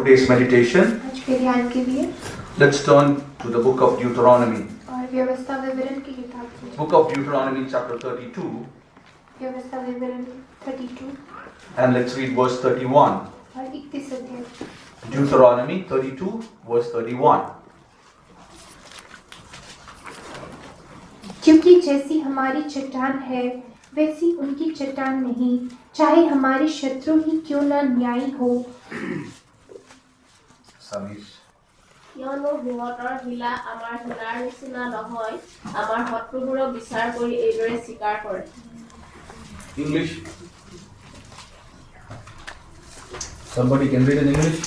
today's meditation. आज के ध्यान के लिए Let's turn to the book of Deuteronomy. और व्यवस्था विवरण की किताब से Book of Deuteronomy chapter 32, व्यवस्था विवरण 32 and let's read verse 31. और 31 अध्याय। Deuteronomy 32 verse 31. क्योंकि जैसी हमारी चट्टान है वैसी उनकी चट्टान नहीं, चाहे हमारे शत्रु ही क्यों न न्यायी हो। Samish. কিয়নো সিহঁতৰ শিলা আমাৰ শিলাৰ নিচিনা নহয়, আমাৰ শত্ৰুবোৰক বিচাৰ কৰি এইদৰে স্বীকাৰ কৰে। English. Somebody can read in English?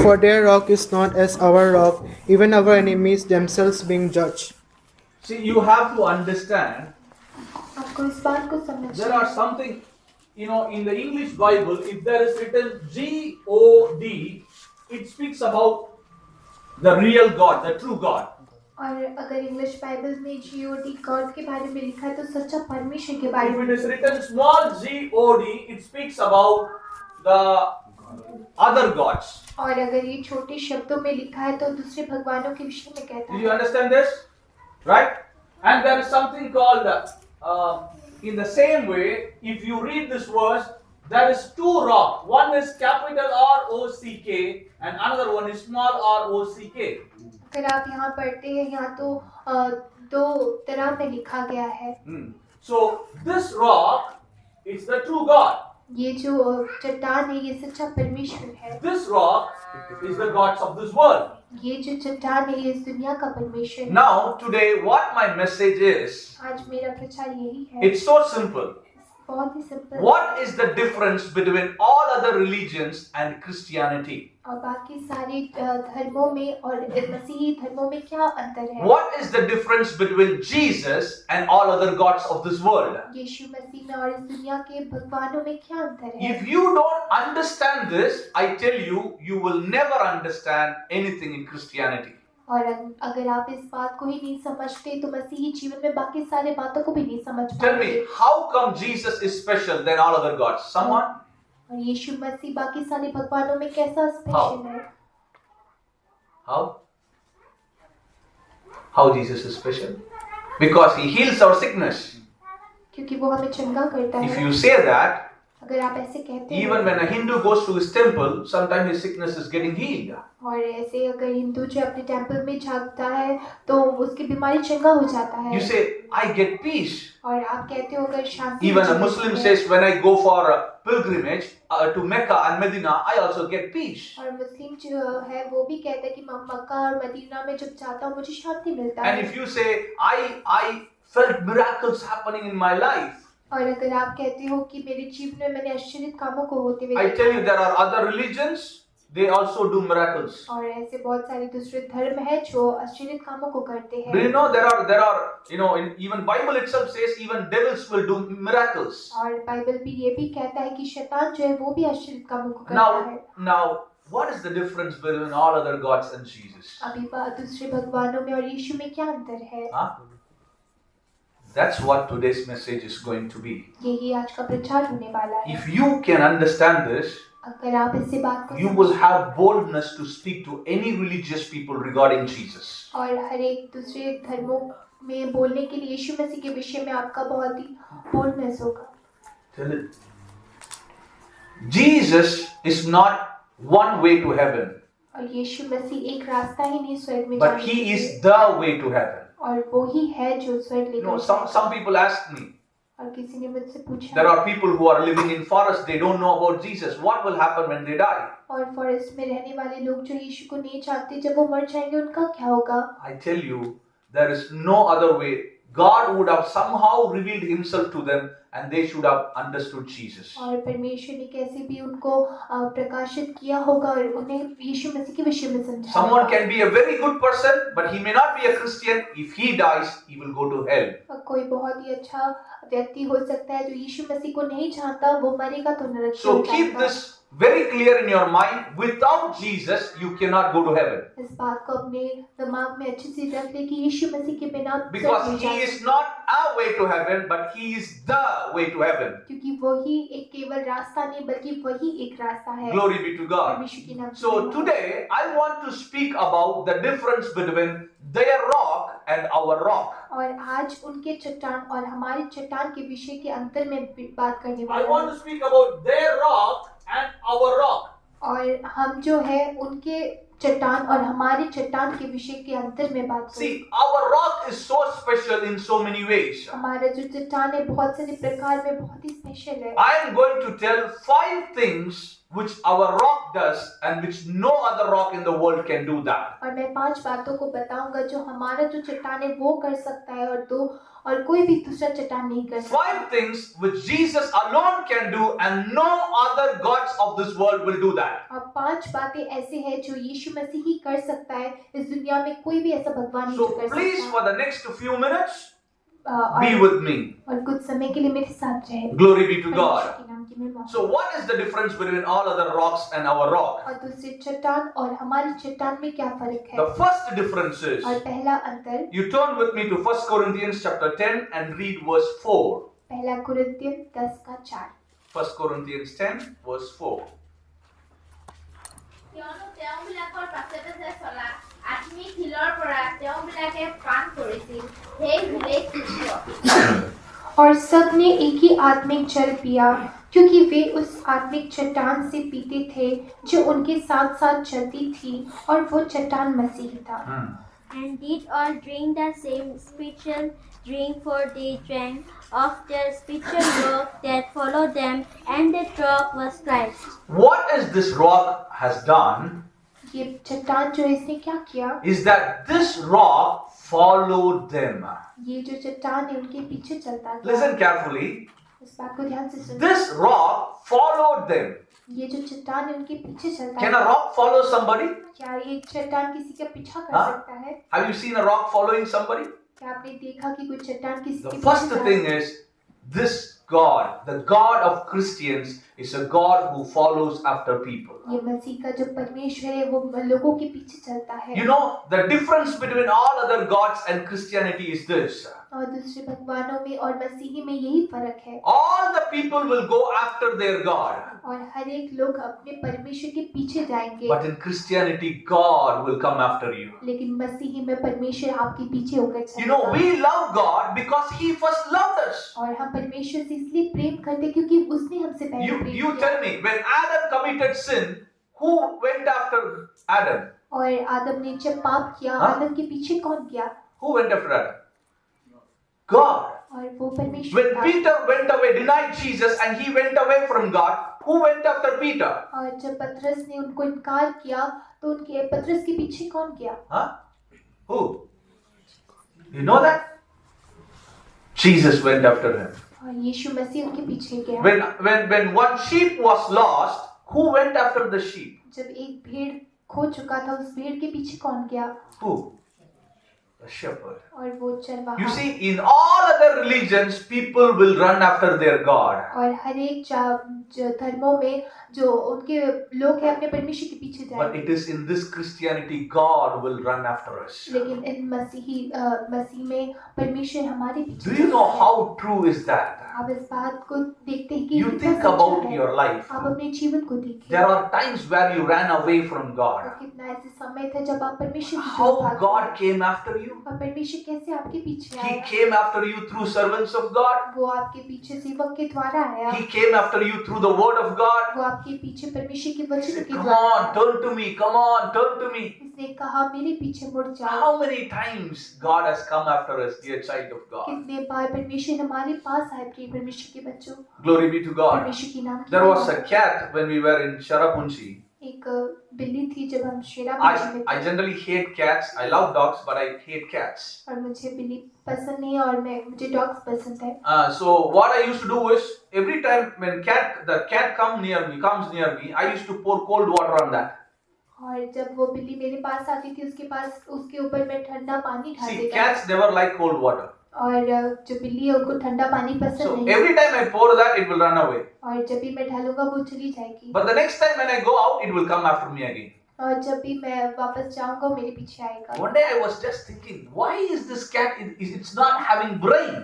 For their rock is not as our rock, even our enemies themselves being judged. See, you have to understand, आपको इस बात को समझना there are something, in the English Bible, if there is written God, it speaks about the real God, the true God. और अगर English Bible में GOD God के बारे में लिखा है तो सच्चा परमेश्वर के बारे If में। it is written small God, it speaks about the other gods. और अगर ये छोटे शब्दों में लिखा है तो दूसरे भगवानों के विषय में कहता Did you है। understand this? Right? And there is something called, in the same way, if you read this verse, there is two rocks. One is capital R-O-C-K and another one is small R-O-C-K. अगर आप यहाँ पढ़ते हैं यहाँ तो दो तरह में लिखा गया है। So this rock is the true God. ये जो चट्टान है ये सच्चा परमेश्वर है। This rock is the gods of this world. ये जो चट्टान है ये इस दुनिया का परमेश्वर है। Now today what my message is, आज मेरा प्रचार यही है। it's so simple. बहुत ही simple. What is the difference between all other religions and Christianity? और बाकी सारे धर्मों में और मसीही धर्मों में क्या अंतर है? What is the difference between Jesus and all other gods of this world? यीशु मसीह में और इस दुनिया के भगवानों में क्या अंतर है? If you don't understand this, I tell you, you will never understand anything in Christianity. और अगर आप इस बात को ही नहीं समझते तो मसीही जीवन में बाकी सारे बातों को भी नहीं समझ Tell पाएंगे। me, how come Jesus is special than all other gods? Someone? और यीशु मसीह बाकी सारे भगवानों में कैसा स्पेशल है? How? How Jesus is special? Because he heals our sickness. क्योंकि वो हमें चंगा करता If है। you say that, अगर आप ऐसे कहते हैं even when a Hindu goes to his temple, sometimes his sickness is getting healed. और ऐसे अगर हिंदू जो अपने टेंपल में जाता है तो उसकी बीमारी चंगा हो जाता है। You say, I get peace. और आप कहते हो अगर शांति Even a मुझे Muslim मिलती है। says, when I go for a pilgrimage to Mecca and Medina, I also get peace. और मुस्लिम जो है वो भी कहता है कि मैं मक्का और मदीना में जब जाता हूँ मुझे शांति मिलता And है। if you say, I felt miracles happening in my life, और अगर आप कहते हो कि मेरे जीवन में मैंने आश्चर्य कामों को होते हुए I देखा tell you, there are other religions, they also do miracles. और ऐसे बहुत सारे दूसरे धर्म है जो आश्चर्य कामों को करते Do you हैं। know there are, in even Bible itself says even devils will do miracles. और बाइबल भी ये भी कहता है कि शैतान जो है वो भी आश्चर्य कामों को करता है। Now, what is the difference between all other gods and Jesus? अभी दूसरे भगवानों में और यीशु में क्या अंतर है? Huh? That's what today's message is going to be. यही आज का प्रचार होने वाला है। If you can understand this, अगर आप इस बात को you will have boldness to speak to any religious people regarding Jesus. और हर एक दूसरे धर्मों में बोलने के लिए यीशु मसीह के विषय में आपका बहुत ही बोल्डनेस होगा। Tell it. Jesus is not one way to heaven, और यीशु मसीह एक रास्ता ही नहीं स्वर्ग में but जाने he के लिए, is the way to heaven. और वो ही है जो स्वर्ग लेकर जाएगा। Some people ask me, और किसी ने मुझसे पूछा there are people who are living in forest, they don't know about Jesus. What will happen when they die? और फॉरेस्ट में रहने वाले लोग जो यीशु को नहीं जानते जब वो मर जाएंगे उनका क्या होगा? I tell you, there is no other way. God would have somehow revealed himself to them and they should have understood Jesus. और परमेश्वर ने कैसे भी उनको प्रकाशित किया होगा और उन्हें यीशु मसीह के विषय में समझाया। Someone can be a very good person, but he may not be a Christian. If he dies, he will go to hell. कोई बहुत ही अच्छा व्यक्ति हो सकता है जो यीशु मसीह को नहीं जानता, वो मरेगा तो नरक So में keep जाएगा। this very clear in your mind, without Jesus, you cannot go to heaven. इस बात को अपने दिमाग में अच्छे से रख ले कि यीशु मसीह के बिना आप Because स्वर्ग नहीं He जा is सकते। not a way to heaven, but He is the way to heaven. क्योंकि वही एक केवल रास्ता नहीं बल्कि वही एक रास्ता है। Glory be to God. परमेश्वर के नाम की So महिमा हो। today, I want to speak about the difference between their rock and our rock. और आज उनके चट्टान और हमारे चट्टान के विषय के अंतर में बात करने I वाला want हूँ। to speak about their rock and our rock. और हम जो है उनके चट्टान और हमारे चट्टान के विषय के अंतर में बात करें। See, our rock is so special in so many ways. हमारा जो चट्टान है बहुत सारे प्रकार में बहुत ही स्पेशल है। I am going to tell 5 things which our rock does and which no other rock in the world can do that. और मैं 5 बातों को बताऊंगा जो हमारा जो चट्टान है वो कर सकता है और कोई भी दूसरा चट्टान नहीं कर सकता। 5 things which Jesus alone can do and no other gods of this world will do that. और 5 बातें ऐसे हैं जो यीशु मसीह ही कर सकता है। इस दुनिया में कोई भी ऐसा भगवान नहीं So जो कर please सकता। for the next few minutes और be with me. और कुछ समय के लिए मेरे साथ रहे। Glory be to परमेश्वर God. के नाम की महिमा हो। So what is the difference between all other rocks and our rock? और दूसरे चट्टान और हमारी चट्टान में क्या फर्क है? The first difference is, और पहला अंतर you turn with me to 1 Corinthians chapter 10 and read verse 4. पहला कुरिन्थियन 10:4। 1 Corinthians 10 verse 4. কিয়নো তেওঁবিলাকৰ পাছে পাছে চলা আত্মিক শিলৰ পৰা তেওঁবিলাকে পান কৰিছিল সেই শিলেই খ্ৰীষ্ট। और सब ने एक ही आत्मिक जल पिया क्योंकि वे उस आत्मिक चट्टान से पीते थे जो उनके साथ साथ चलती थी और वो चट्टान मसीह था। And did all drink the same spiritual drink, for they drank of their spiritual rock that followed them, and that rock was Christ. What is this rock has done ये चट्टान जो है इसने क्या किया? is that this rock followed them. ये जो चट्टान है उनके पीछे चलता था। Listen carefully. इस बात को ध्यान से सुनो। This rock followed them. ये जो चट्टान है उनके पीछे चलता Can a है। rock follow somebody? क्या ये चट्टान किसी का पीछा कर हाँ? सकता है? Have you seen a rock following somebody? क्या आपने देखा कि कोई चट्टान किसी The के first पीछे thing is, this God, the God of Christians, is a God who follows after people. ये मसीह का जो परमेश्वर है वो लोगों के पीछे चलता है। You know, the difference between all other gods and Christianity is this. और दूसरे भगवानों में और मसीही में यही फर्क है। All the people will go after their God. और हर एक लोग अपने परमेश्वर के पीछे जाएंगे। But in Christianity, God will come after you. लेकिन मसीही में परमेश्वर आपके पीछे होकर You know, चलेगा। we love God because He first loved us. और हम परमेश्वर से इसलिए प्रेम करते क्योंकि उसने हमसे पहले You प्रेम किया। tell me, when Adam committed sin, who went after Adam? और आदम ने जब पाप किया, हाँ? आदम के पीछे कौन गया? Who went after Adam? God. और वो परमेश्वर When था। Peter went away, denied Jesus, and he went away from God, who went after Peter? और जब पतरस ने उनको इनकार किया तो उनके पतरस के पीछे कौन गया? Huh? Who? You know that? Jesus went after him. और यीशु मसीह उनके पीछे गया। When one sheep was lost, who went after the sheep? जब एक भेड़ खो चुका था उस भेड़ के पीछे कौन गया? Who? The shepherd. और वो चरवाहा। You see, in all other religions, people will run after their God. और हर एक जो धर्मों में जो उनके लोग हैं अपने परमेश्वर के पीछे But जाएंगे। it is in this Christianity, God will run after us. लेकिन इन मसीह में परमेश्वर हमारे पीछे Do you know चलता है। how true is that? आप इस बात को देखते हैं कि You कितना think सच्चा about है। your life. आप अपने जीवन को देखिए। There are times where you ran away from और God. कितना ऐसे समय था जब आप परमेश्वर की How तरफ भागते God थे। came after you? और परमेश्वर कैसे आपके पीछे He आया? came after you through servants of God. वो आपके पीछे सेवक के द्वारा आया। He came after you through the word of God. वो आपके पीछे परमेश्वर के वचन के Come द्वारा on, आया। turn to me. Come on, turn to me. उसने कहा मेरे पीछे मुड़ जाओ। How many times God has come after us, dear child of God? कितने बार परमेश्वर हमारे पास आए प्रिय परमेश्वर के बच्चों। Glory be to God. परमेश्वर के नाम की There was a महिमा। cat when we were in Sharapunchi. एक बिल्ली थी जब हम शेरापुंजी में I थे। generally hate cats. I love dogs, but I hate cats. और मुझे बिल्ली पसंद नहीं है और मुझे डॉग्स पसंद है। So what I used to do is every time when the cat comes near me, I used to pour cold water on that. और जब वो बिल्ली मेरे पास आती थी उसके ऊपर मैं ठंडा पानी ढाल See, देता cats never like cold water. और जो बिल्ली है उनको ठंडा पानी पसंद So नहीं, every time I pour that, it will run away. और जब भी मैं डालूंगा वो चली जाएगी, But the next time when I go out, it will come after me again. और जब भी मैं वापस जाऊंगा वो मेरे पीछे आएगा। One day I was just thinking, why is this cat? It's not having brain.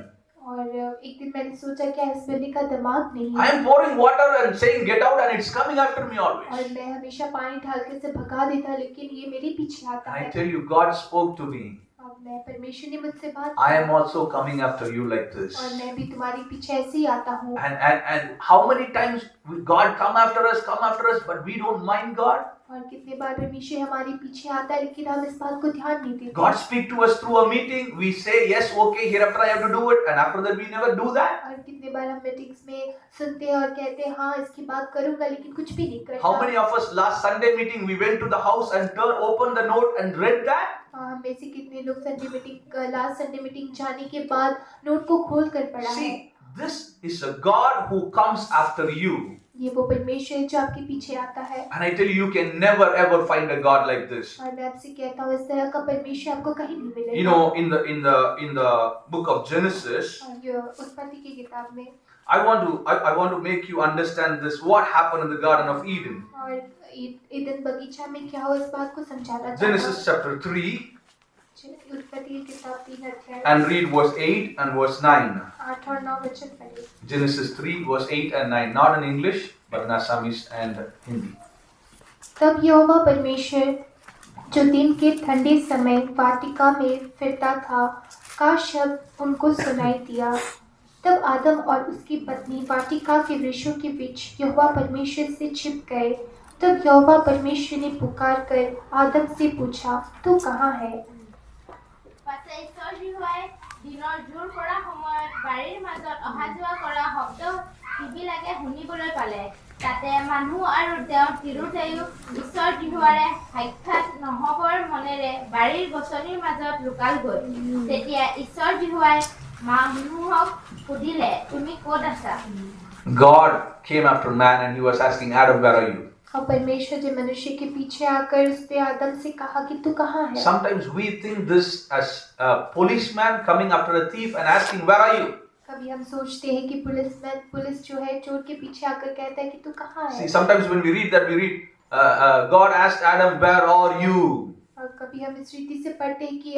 और एक दिन मैंने सोचा क्या इस बिल्ली का दिमाग नहीं I है, am pouring water and saying get out, and it's coming after me always. और मैं हमेशा पानी डाल के इसे भगा देता, लेकिन ये मेरे पीछे आता I है। tell you, God spoke to me. अब मैं परमेश्वर ने मुझसे बात I की, am also coming after you like this. और मैं भी तुम्हारे पीछे ऐसे ही आता हूँ। And how many times God come after us, but we don't mind God. और कितने बार परमेश्वर हमारे पीछे आता है, लेकिन हम इस बात को ध्यान नहीं देते। God speak to us through a meeting. We say yes, okay. Hereafter I have to do it, and after that we never do that. और कितने बार हम मीटिंग्स में सुनते हैं और कहते हैं हाँ इसकी बात करूंगा, लेकिन कुछ भी नहीं करता। How many of us last Sunday meeting we went to the house and opened the note and read that? हम में से कितने लोग लास्ट संडे मीटिंग जाने के बाद नोट को खोल कर पढ़ा है। See, this is a God who comes after you. ये वो परमेश्वर है जो आपके पीछे आता है, And I tell you, you can never ever find a God like this. और मैं आपसे कहता हूँ इस तरह का परमेश्वर आपको कहीं नहीं मिलेगा। You know, in the book of Genesis, और ये उत्पत्ति की किताब में, I want to make you understand this. What happened in the Garden of Eden? और ईदन बगीचा में क्या हुआ इस बात को समझाना चाहता Genesis chapter 3, हूँ। उत्पत्ति की किताब 3 अध्याय and read verse 8 and verse 9. 8 और 9 वचन पढ़े। Genesis 3 verse 8 and 9, not in English but in Assamese and Hindi. तब यहोवा परमेश्वर जो दिन के ठंडे समय वाटिका में फिरता था का शब्द उनको सुनाई दिया। तब आदम और उसकी पत्नी वाटिका के वृक्षों के बीच यहोवा परमेश्वर से छिप गए। तब यहोवा परमेश्वर ने पुकार कर आदम से पूछा, तू कहाँ है? পাছে ঈশ্বৰজীৱাই দিনৰ জোৰ পৰা সময়ত বাৰীৰ মাজত অহা যোৱা কৰা শব্দ টিভিলাকে শুনিবলৈ পালে। তাতে মানুহ আৰু তেওঁৰ তিৰোতায়ো ঈশ্বৰজীৱাৰে সাক্ষাৎ নহবৰ মনেৰে বাৰীৰ গছনিৰ মাজত লুকাল গৈ। তেতিয়া ঈশ্বৰজীৱাই মানুহক সুধিলে, তুমি ক'ত আছা? God came after man and he was asking Adam, where are you? और परमेश्वर जो मनुष्य के पीछे आकर उसने आदम से कहा कि तू कहाँ है? Sometimes we think this as a policeman coming after a thief and asking, where are you? कभी हम सोचते हैं कि पुलिस जो है चोर के पीछे आकर कहता है कि तू कहाँ है? See, sometimes when we read that, we read, God asked Adam, where are you? और कभी हम इस रीति से पढ़ते हैं कि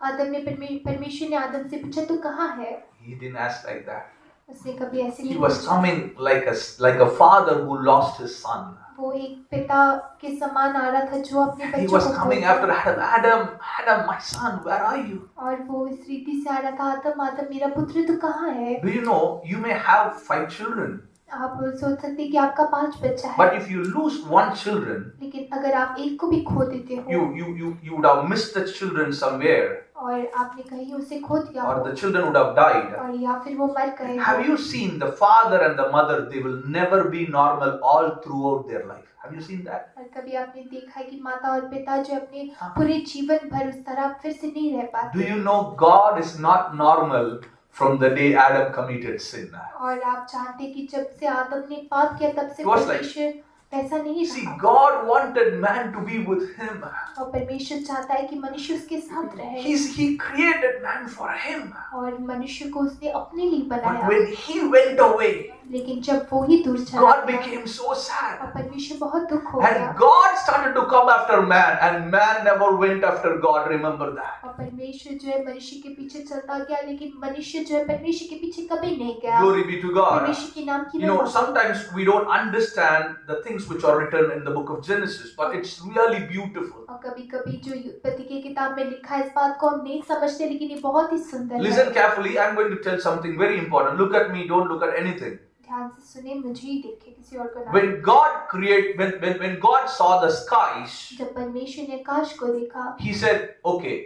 आदम ने परमेश्वर ने आदम से पूछा तू कहाँ है? He didn't ask like that. उसने कभी ऐसे He नहीं was पूछा। coming like a father who lost his son. वो एक पिता के समान आ रहा था जो अपने He बच्चों was को coming खोता। after Adam, my son, where are you? और वो इस रीति से आ रहा था, आदम मेरा पुत्र तू कहाँ है? Do you know, you may have 5 children, आप सोच सकते हैं कि आपका 5 बच्चा है, but if you lose 1 children, लेकिन अगर आप एक को भी खो देते हो you would have missed the children somewhere, और आपने कहीं उसे खो दिया or हो, the children would have died. और या फिर वो मर गए हो। Have you seen the father and the mother, they will never be normal all throughout their life. Have you seen that? और कभी आपने देखा है कि माता और पिता जो अपने पूरे जीवन भर उस तरह फिर से नहीं रह Do पाते। you know God is not normal from the day Adam committed sin? और आप जानते हैं कि जब से आदम ने पाप किया तब से It was like- परमेश्वर वैसा नहीं See, रहा। God wanted man to be with him. और परमेश्वर चाहता है कि मनुष्य उसके साथ रहे, He created man for him. और मनुष्य को उसने अपने लिए But बनाया। when he went away, लेकिन जब वो ही दूर चला God गया, became so sad. और परमेश्वर बहुत दुख हो गया, And God started to come after man, and man never went after God. Remember that. और परमेश्वर जो है मनुष्य के पीछे चलता गया, लेकिन मनुष्य जो है परमेश्वर के पीछे कभी नहीं गया। Glory be to God. परमेश्वर के नाम की You know, महिमा। sometimes we don't understand the things which are written in the book of Genesis, but it's really beautiful. और कभी-कभी जो उत्पत्ति की किताब में लिखा है इस बात को हम नहीं समझते, लेकिन ये बहुत ही सुंदर Listen है। carefully. I'm going to tell something very important. Look at me. Don't look at anything. ध्यान से सुने, मुझे ही देखे, किसी और को ना। When God saw the skies, जब परमेश्वर ने आकाश को देखा, He said, "Okay,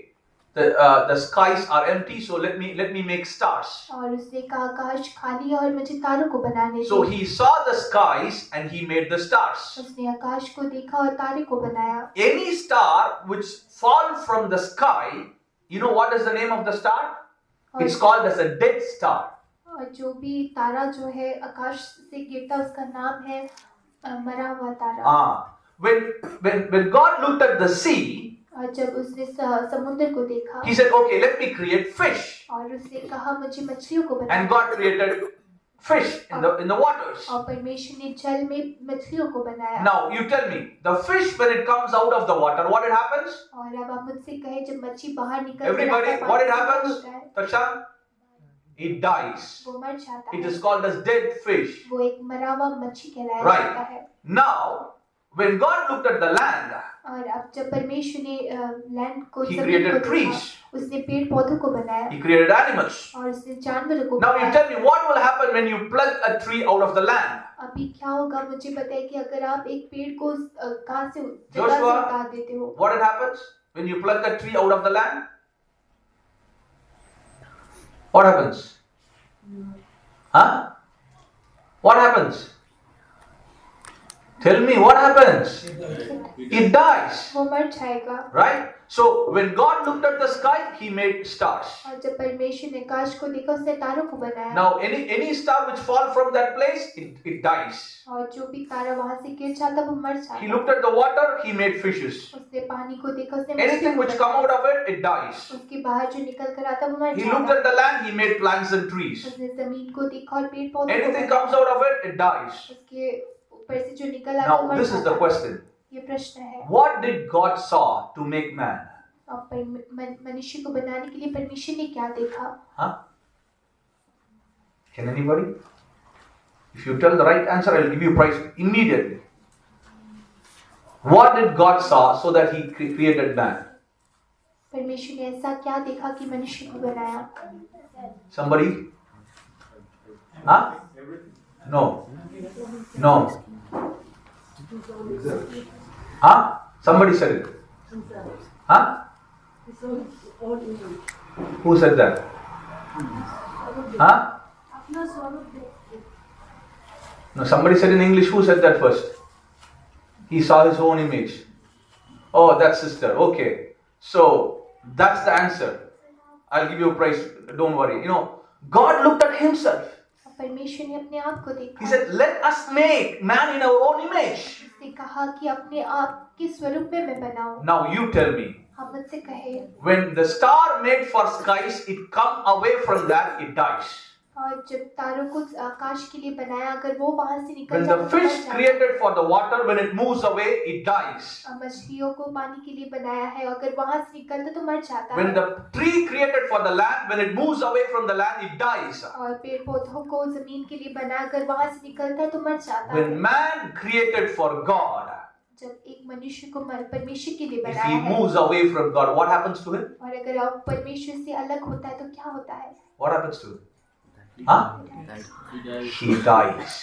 the skies are empty, so let me make stars." और उसने कहा आकाश खाली है और मुझे तारों को बनाने So दो। He saw the skies and He made the stars. उसने आकाश को देखा और तारे को बनाया। Any star which fall from the sky, you know what is the name of the star? It's called as a dead star. और जो भी तारा जो है आकाश से गिरता उसका नाम है मरा हुआ तारा। When God looked at the sea, और जब उसने समुद्र को देखा he said, okay, let me create fish. और उसने कहा मुझे मछलियों को And banana God created fish in the waters. और परमेश्वर ने जल में मछलियों को बनाया। Now you tell me, the fish when it comes out of the water, what it happens? और अब आप मुझसे कहे जब मच्छी बाहर निकल Everybody, what it happens? Takshan? It dies. वो मर जाता It है। is called as dead fish. वो एक मरा हुआ मच्छी कहलाया Right. जाता है। Now, when God looked at the land, और अब जब परमेश्वर ने लैंड को He जमीन created को देखा, trees. उसने पेड़ पौधों को बनाया He created animals. और उसने जानवरों को Now you बनाया। tell me, what will happen when you pluck a tree out of the land? अभी क्या होगा मुझे पता है कि अगर आप एक पेड़ को कहाँ से जगह से Joshua, उतार देते हो What it happens when you pluck a tree out of the land? What happens? Huh? What happens? Tell me, what happens? It dies, वो मर जाएगा। right? So when God looked at the sky, He made stars. और जब परमेश्वर ने आकाश को देखा उसने तारों को बनाया Now any star which fall from that place, it dies. और जो भी तारा वहां से गिर जाता वो मर He जाता। looked at the water, He made fishes. उसने पानी को देखा उसने मछलियों Anything को which बनाया। come out of it, it dies. उसके बाहर जो निकल कर आता वो मर He looked जाता। at the land, He made plants and trees. उसने जमीन को देखा और पेड़ पौधों को Anything बनाया। comes out of it, it dies. उसके ऊपर से जो निकल आता वो Now मर this is the जाता। question. ये प्रश्न है What did God saw to make man? और मनुष्य को बनाने के लिए परमेश्वर ने क्या देखा? Huh? Can anybody? If you tell the right answer, I'll give you prize immediately. What did God saw so that He created man? परमेश्वर ने ऐसा क्या देखा कि मनुष्य को बनाया? Somebody? Huh? No. No. Huh? Somebody said it. Huh? Who said that? Huh? No, somebody said in English. Who said that first? He saw his own image. Oh, that sister. Okay. So, that's the answer. I'll give you a prize. Don't worry. You know, God looked at Himself. परमेश्वर ने अपने आप को He देखा। said, let us make man in our own image. उसने कहा कि अपने आप के स्वरूप में मैं बनाऊं। Now you tell me, हम मुझसे कहे when the star made for skies, it come away from that, it dies. और जब तारों को आकाश के लिए बनाया अगर वो वहां से निकल When जाए the तो मर fish जाए। created for the water, when it moves away, it dies. मछलियों को पानी के लिए बनाया है अगर वहां से निकलता तो मर जाता When है। the tree created for the land, when it moves away from the land, it dies. और पेड़ पौधों को जमीन के लिए बनाया अगर वहां से निकलता है तो मर जाता When है। man created for God, जब एक मनुष्य को परमेश्वर के लिए if बनाया he है moves away from God, what happens to him? और अगर आप परमेश्वर से अलग होता है तो क्या होता है? What happens to him? Huh? He dies.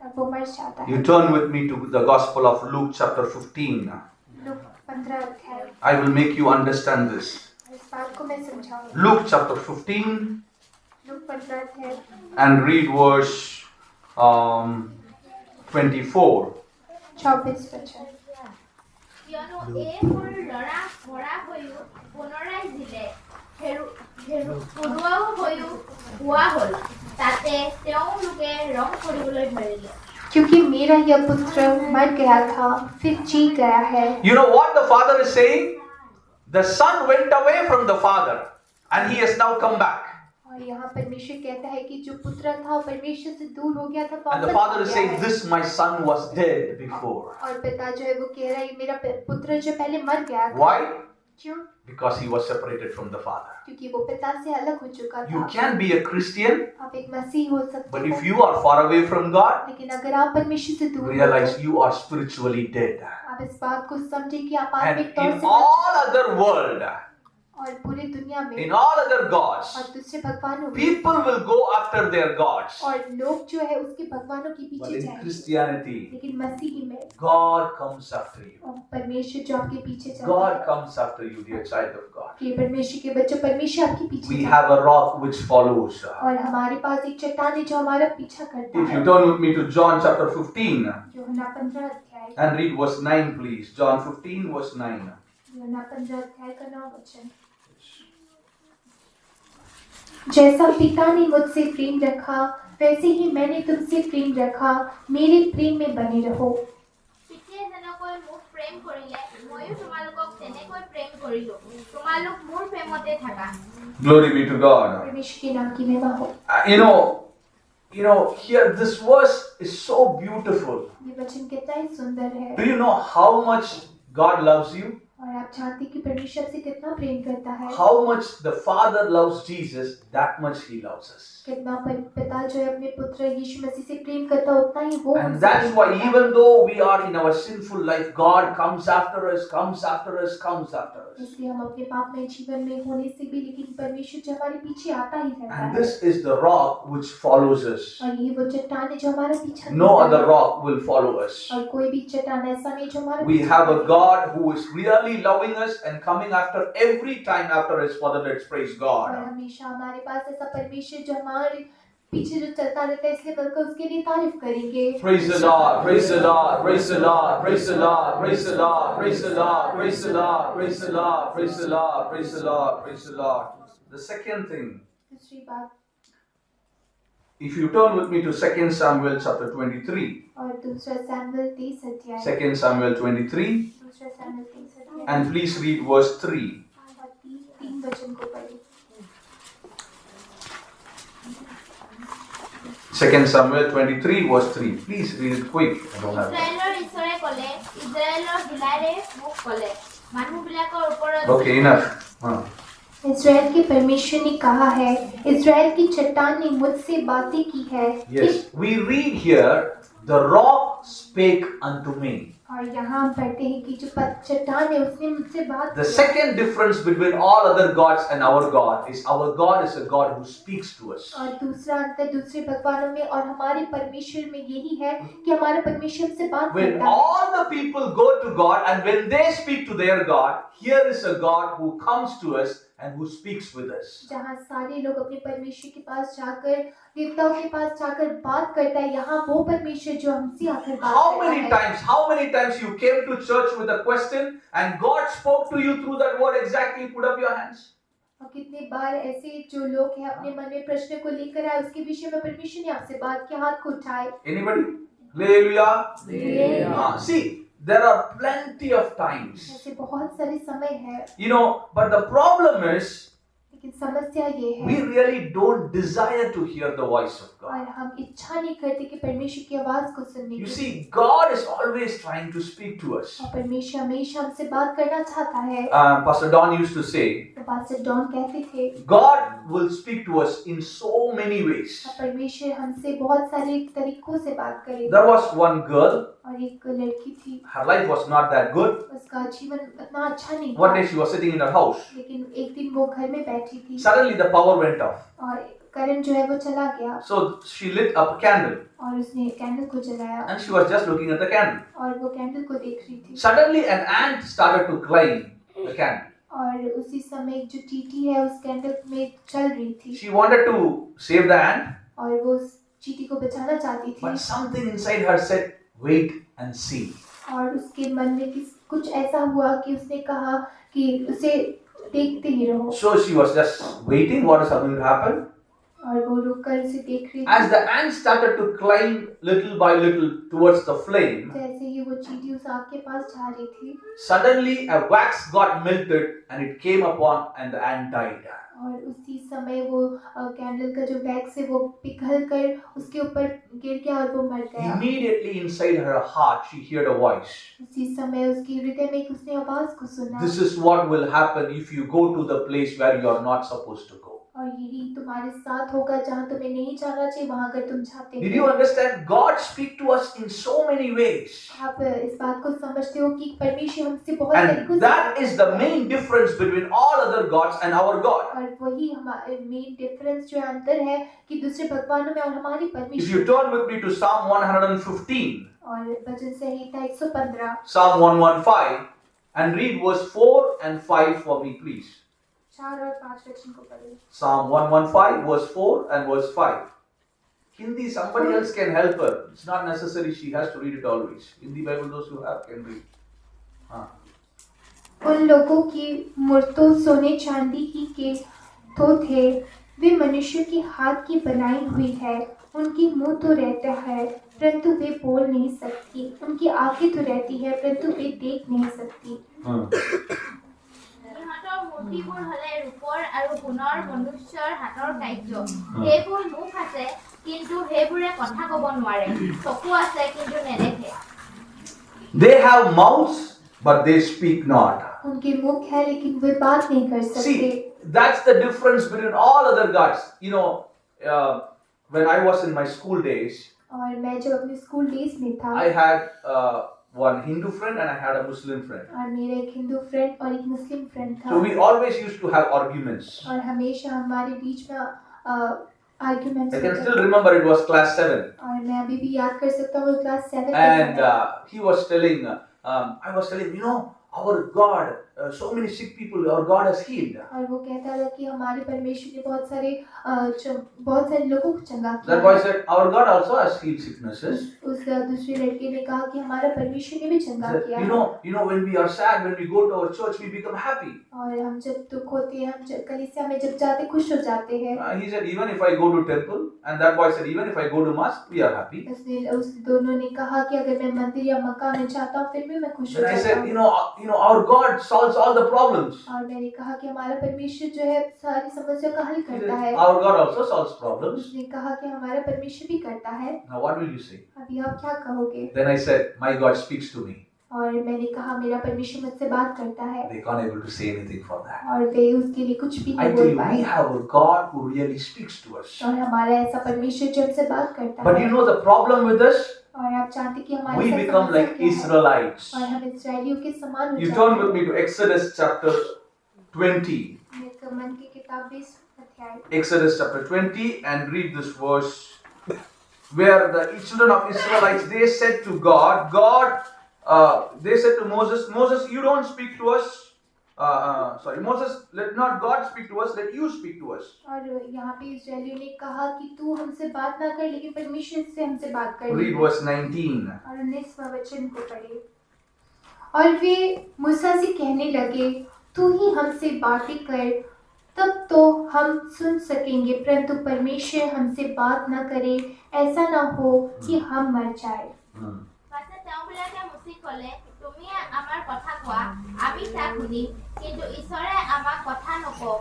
और वो मर जाता है। You turn with me to the Gospel of Luke chapter 15. Look 15 अध्याय। I will make you understand this. इस बात को मैं समझाऊंगा। Luke chapter 15 लूक 15 अध्याय and read verse 24. 24 वचन। কিয়নো এই মোৰ ল'ৰা মৰা হৈও পুনৰাই দিলে পৰুৱাও হৈও হোৱা হ'ল তাতে তেওঁলোকে ৰং কৰিবলৈ ধৰিলে क्योंकि मेरा यह पुत्र मर गया था फिर जी गया है। You know what the father is saying? The son went away from the father and he has now come back. और यहाँ परमेश्वर कहता है कि जो पुत्र था वो परमेश्वर से दूर हो गया था And the वापस father आ is गया saying, है। this my son was dead before. और पिता जो है वो कह रहा है मेरा पुत्र जो पहले मर गया था। Why? क्यों? Because he was separated from the father. क्योंकि वो पिता से अलग हो चुका You था। can be a Christian, आप एक मसीह हो सकते but हो if you are far away from God, लेकिन अगर आप परमेश्वर से दूर हो realize तो you are spiritually dead. आप इस बात को समझे कि आप And आत्मिक तौर in से all other world, और पूरी दुनिया में in all other gods, और दूसरे भगवानों में people will go after their gods. और लोग जो है उसके भगवानों के But पीछे in जाएंगे Christianity, लेकिन मसीही में God comes after you. और परमेश्वर जो आपके पीछे चलता God है comes after you, dear child of God. कि परमेश्वर के बच्चों परमेश्वर आपके पीछे We चलता have a rock which follows. है और हमारे पास एक चट्टान है जो हमारा पीछा करता If है। you turn with me to John chapter 15 यूहन्ना 15 अध्याय and read verse 9, please. John 15, verse 9. यूहन्ना 15 अध्याय का 9 वचन। जैसा पिता ने मुझसे प्रेम रखा वैसे ही मैंने तुमसे प्रेम रखा मेरे प्रेम में बने रहो। পিতৃয়ে যেনেকৈ মোক প্ৰেম কৰিলে ময়ো তোমালোকক তেনেকৈ প্ৰেম কৰিলো তোমালোক মোৰ প্ৰেমতে থাকা Glory be to God. परमेश्वर के नाम की महिमा हो। Here this verse is so beautiful. ये वचन कितना ही सुंदर है। Do you know how much God loves you? और आप जानते हैं कि परमेश्वर से कितना प्रेम करता है। How much the Father loves Jesus, that much He loves us. कितना पिता जो है अपने पुत्र यीशु मसीह से प्रेम करता है उतना ही वो And हमसे that's प्रेम why करता है। even though we are in our sinful life, God comes after us, comes after us, comes after us. इसलिए हम अपने पाप में जीवन में होने से भी लेकिन परमेश्वर जो हमारे पीछे आता ही रहता And है। this is the rock which follows us. और ये वो चट्टान है जो हमारा पीछा No करता other है। rock will follow us. और कोई भी चट्टान ऐसा नहीं जो हमारे We पीछे have a करेगा। God who is really loving us and coming after every time after us. Father, let's praise और God. हमेशा हमारे पास ऐसा परमेश्वर जो हमारे पीछे जो चलता रहता है इसलिए मिलकर उसके लिए तारीफ करेंगे। Praise the Lord, praise the Lord, praise the Lord, praise the Lord, praise the Lord, praise the Lord, praise the Lord, praise the Lord, praise the Lord, praise the Lord, praise the Lord. The second thing, दूसरी बात, if you turn with me to 2 Samuel chapter 23, और दूसरा Samuel 23 अध्याय, 2 Samuel 23, दूसरा Samuel 23 अध्याय, and please read verse 3. और तीन वचन को पढ़ें। 2 Samuel 23 verse 3. Please read it quick. I don't have time. ইছৰাইলৰ ঈশ্বৰে ক'লে ইজৰাইলৰ বিলাৰে মোক ক'লে মানুহবিলাকৰ ওপৰত Okay, enough. इज़राइल के परमेश्वर ने कहा है, इज़राइल की चट्टान ने मुझसे बातें की है। Yes, we read here, the rock spake unto me. और यहाँ हम पढ़ते हैं कि जो चट्टान है उसने मुझसे बात The की। second difference between all other gods and our God is a God who speaks to us. और दूसरा अंतर दूसरे भगवानों में और हमारे परमेश्वर में यही है कि हमारा परमेश्वर से बात When करता है। all the people go to God and when they speak to their God, here is a God who comes to us and who speaks with us. जहाँ सारे लोग अपने परमेश्वर के पास जाकर देवताओं के पास जाकर बात करता है, यहाँ वो परमेश्वर जो हमसे आकर बात How करता many है। times you came to church with a question and God spoke to you through that word exactly? Put up your hands. और कितने बार ऐसे जो लोग हैं अपने मन में प्रश्न को लेकर आए उसके विषय में परमेश्वर ने आपसे बात किया, हाथ को उठाए। Anybody? Hallelujah. See, there are plenty of times. ऐसे बहुत सारे समय है, But the problem is, लेकिन समस्या ये we है really don't desire to hear the voice of God. और हम इच्छा नहीं करते कि परमेश्वर की आवाज को सुनने You की। see, God is always trying to speak to us. और परमेश्वर हमेशा हमसे बात करना चाहता है। Pastor Don used to say, तो पास्टर डॉन कहते थे, God will speak to us in so many ways. परमेश्वर हमसे बहुत सारे तरीकों से बात करेगा। There was one girl, और एक लड़की थी, her life was not that good. उसका जीवन उतना अच्छा नहीं One था, day she was sitting in her house. लेकिन एक दिन वो घर में बैठी थी Suddenly the power went off. और करंट जो है वो चला गया So she lit up a candle और उसने कैंडल को जलाया and she was just looking at the candle. और वो कैंडल को देख रही थी। Suddenly an ant started to climb the candle. और उसी समय एक जो चींटी है उस कैंडल में चल रही थी She wanted to save the ant, और वो उस चींटी को बचाना चाहती थी, but something inside her said, wait and see. और उसके मन में कुछ ऐसा हुआ कि उसने कहा कि उसे देखते ही रहो। So she was just waiting what is going to happen. और वो रुककर उसे देख रही As थी। the ant started to climb little by little towards the flame, जैसे ही वो चींटी उस आग के पास जा रही थी suddenly a wax got melted and it came upon and the ant died. और उसी समय वो कैंडल का जो वैक्स है वो पिघल कर उसके ऊपर गिर गया और वो मर गया। Immediately inside her heart she heard a voice. उसी समय उसके हृदय में उसने आवाज को सुना, This is what will happen if you go to the place where you are not supposed to go. और यही तुम्हारे साथ होगा जहाँ तुम्हें नहीं जाना चाहिए वहाँ अगर तुम जाते Did you हो। understand? God speaks to us in so many ways. आप इस बात को समझते हो कि परमेश्वर हमसे बहुत And तरीकों से that is the main difference between all other gods and our God. और वही हमारे मेन डिफरेंस जो अंतर है कि दूसरे भगवानों में और हमारे If you परमेश्वर। turn with me to Psalm 115, और भजन संहिता 115 Psalm 115, and read verse 4 and 5 for me, please. 4 और 5 वचन को पढ़ें। Psalm 115, verse 4 and verse 5. Hindi, somebody else can help her. It's not necessary she has to read it always. Hindi Bible, those who have can read. उन लोगों की मूर्तों सोने चांदी ही के तो थे, वे मनुष्य के हाथ की बनाई हुई है। उनकी मुंह तो रहता है परंतु वे बोल नहीं सकती, उनकी आंखें तो रहती है परंतु वे देख नहीं सकती। ইহঁতৰ মূৰ্তিবোৰ হলে ৰূপৰ আৰু সোণৰ মনুষ্যৰ হাতৰ কাৰ্য সেইবোৰ মুখ আছে কিন্তু সেইবোৰে কথা ক'ব নোৱাৰে চকু আছে কিন্তু নেদেখে They have mouths, but they speak not. उनके मुख है लेकिन वे बात नहीं कर सकते See, that's the difference between all other gods. When I was in my school days, और मैं जब अपने स्कूल डेज में था I had one Hindu friend and I had a Muslim friend. और मेरा एक हिंदू फ्रेंड और एक मुस्लिम फ्रेंड था So we always used to have arguments. और हमेशा हमारे बीच में arguments I can still remember it was class 7. और मैं अभी भी याद कर सकता हूँ class 7 And he was telling, I was telling, our God, so many sick people, our God has healed. और वो कहता था कि हमारे परमेश्वर ने बहुत सारे लोगों को चंगा किया That boy said, our God also has healed sicknesses. उस दूसरे लड़के ने कहा कि हमारा परमेश्वर ने भी चंगा किया When we are sad, when we go to our church, we become happy. और हम जब दुख होते हैं हम कलीसिया में जब जाते खुश हो जाते हैं He said, even if I go to temple, and that boy said, even if I go to mosque, we are happy. उस दोनों ने कहा कि अगर मैं मंदिर या मक्का में जाता हूँ फिर भी मैं खुश हो And I जाता said, हूँ our God solves all the problems. और मैंने कहा कि हमारा परमेश्वर जो है सारी समस्या का हल He करता said, है our God also solves problems. उसने कहा कि हमारा परमेश्वर भी करता है Now what will you say? अभी आप क्या कहोगे Then I said, my God speaks to me. और मैंने कहा मेरा परमेश्वर मुझसे बात करता है They can't able to say anything for that. और वे उसके लिए कुछ भी I नहीं tell बोल you, पाए we have a God who really speaks to us. और हमारा ऐसा परमेश्वर जो हमसे बात करता But है you know the problem with us? और आप जानते कि हमारे We साथ become समस्या like क्या है? Israelites. और हम इस्राएलियों के समान हो You जाते turn हैं with me to Exodus chapter 20. निर्गमन की किताब 20 अध्याय Exodus chapter 20 and read this verse where the children of Israelites, they said to God, they said to Moses, you don't speak to us. Moses, let not God speak to us, let you speak to us. और यहाँ पे इस्राएलियों ने कहा कि तू हमसे बात ना कर लेकिन परमेश्वर से हमसे बात कर Read verse 19. और 19वां वचन को पढ़े और वे मूसा से कहने लगे तू ही हमसे बातें कर तब तो हम सुन सकेंगे परंतु परमेश्वर हमसे बात न करे ऐसा न हो कि हम मर जाए পাছে তেওঁবিলাকে মুচি ক'লে তুমি আমাৰ কথা কোৱা আমি তাক শুনিম কিন্তু ঈশ্বৰে আমাক কথা নকওক